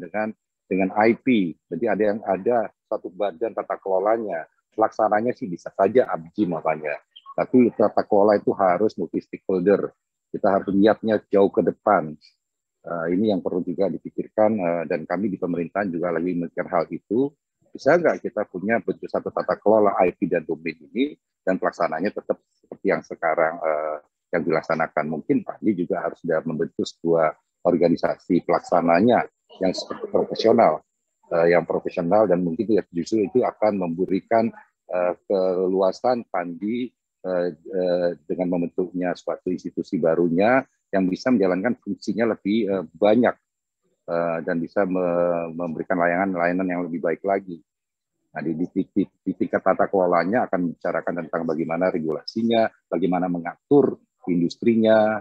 dengan IP. Jadi ada satu badan tata kelolanya. Pelaksananya sih bisa saja ABJI makanya. Tapi tata kelola itu harus multi stakeholder. Kita harus lihatnya jauh ke depan. Ini yang perlu juga dipikirkan, dan kami di pemerintahan juga lagi memikirkan hal itu. Bisa nggak kita punya bentuk satu tata kelola IP dan domain ini, dan pelaksananya tetap seperti yang sekarang yang dilaksanakan. Mungkin Pandi juga harus sudah membentuk sebuah organisasi pelaksananya yang seperti profesional, dan mungkin justru itu akan memberikan keluasan Pandi dengan membentuknya suatu institusi barunya yang bisa menjalankan fungsinya lebih banyak dan bisa memberikan layanan yang lebih baik lagi. Nah, di tingkat tata kelolanya akan membicarakan tentang bagaimana regulasinya, bagaimana mengatur industrinya,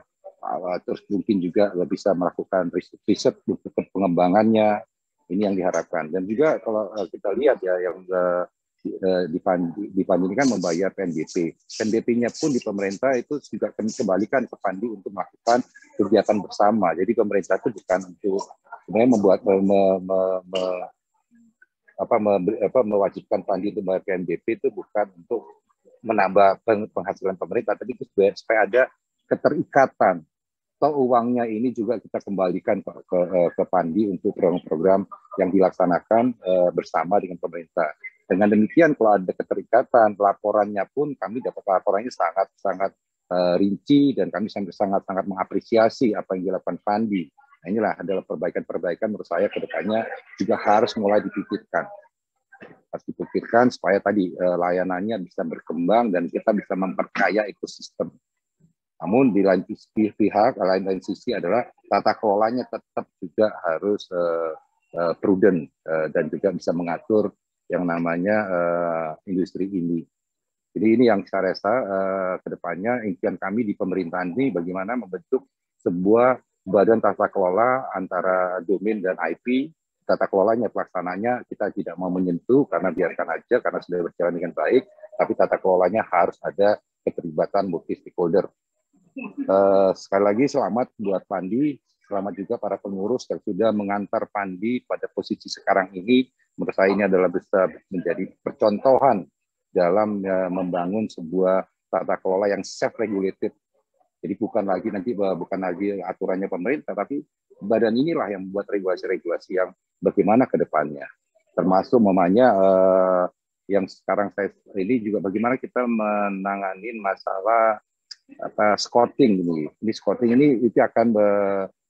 terus mungkin juga bisa melakukan riset untuk pengembangannya. Ini yang diharapkan. Dan juga kalau kita lihat ya, yang di Pandi ini kan membayar PNBP. PNBP-nya pun di pemerintah itu juga kembalikan ke Pandi untuk melakukan kegiatan bersama. Jadi pemerintah itu bukan untuk sebenarnya mewajibkan Pandi untuk membayar PNBP itu bukan untuk menambah penghasilan pemerintah, tapi itu supaya ada keterikatan. Atau uangnya ini juga kita kembalikan ke Pandi untuk program-program yang dilaksanakan bersama dengan pemerintah. Dengan demikian, kalau ada keterikatan, laporannya pun kami dapat laporannya sangat rinci dan kami sangat mengapresiasi apa yang dilakukan Pandi. Nah, inilah adalah perbaikan-perbaikan menurut saya ke depannya juga harus mulai dipikirkan. Harus dipikirkan supaya tadi layanannya bisa berkembang dan kita bisa memperkaya ekosistem. Namun di lain sisi adalah tata kelolanya tetap juga harus prudent dan juga bisa mengatur yang namanya industri ini. Jadi ini yang saya rasa ke depannya impian kami di pemerintahan ini bagaimana membentuk sebuah badan tata kelola antara domain dan IP. Tata kelolanya, pelaksananya kita tidak mau menyentuh karena biarkan aja karena sudah berjalan dengan baik, tapi tata kelolanya harus ada keterlibatan multi stakeholder. Sekali lagi selamat buat Pandi, selamat juga para pengurus yang sudah mengantar Pandi pada posisi sekarang ini. Menurut saya ini adalah bisa menjadi percontohan dalam membangun sebuah tata kelola yang self-regulated. Jadi bukan lagi aturannya pemerintah, tapi badan inilah yang membuat regulasi-regulasi yang bagaimana ke depannya. Termasuk yang sekarang saya ini juga bagaimana kita menangani masalah scouting ini. Ini scouting ini itu akan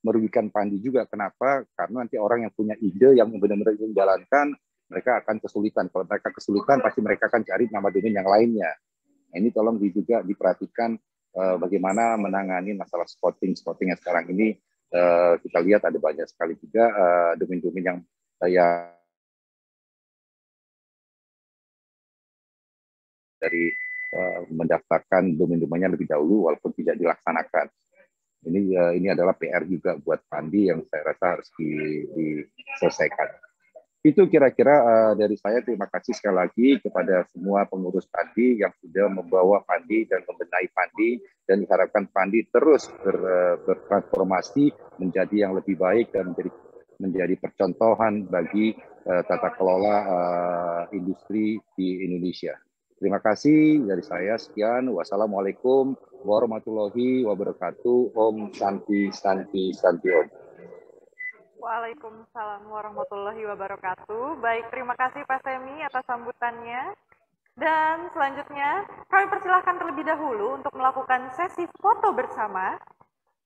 merugikan Pandi juga. Kenapa? Karena nanti orang yang punya ide yang benar-benar menjalankan, mereka akan kesulitan. Kalau mereka kesulitan, pasti mereka akan cari nama domain yang lainnya. Nah, ini tolong juga diperhatikan bagaimana menangani masalah scouting yang sekarang ini. Kita lihat ada banyak sekali juga domain-domain yang dari mendaftarkan domain-domainnya lebih dahulu walaupun tidak dilaksanakan. Ini adalah PR juga buat Pandi yang saya rasa harus diselesaikan. Itu kira-kira dari saya. Terima kasih sekali lagi kepada semua pengurus Pandi yang sudah membawa Pandi dan membenahi Pandi, dan diharapkan Pandi terus bertransformasi menjadi yang lebih baik dan menjadi percontohan bagi tata kelola industri di Indonesia. Terima kasih dari saya. Sekian. Wassalamualaikum warahmatullahi wabarakatuh. Om Santi Santi Santi Om.
Waalaikumsalam warahmatullahi wabarakatuh. Baik, terima kasih Pak Semi atas sambutannya. Dan selanjutnya kami persilahkan terlebih dahulu untuk melakukan sesi foto bersama.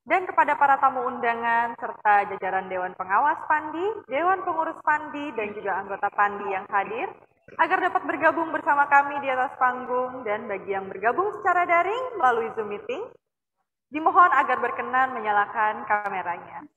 Dan kepada para tamu undangan serta jajaran Dewan Pengawas Pandi, Dewan Pengurus Pandi, dan juga anggota Pandi yang hadir, agar dapat bergabung bersama kami di atas panggung, dan bagi yang bergabung secara daring melalui Zoom Meeting, dimohon agar berkenan menyalakan kameranya.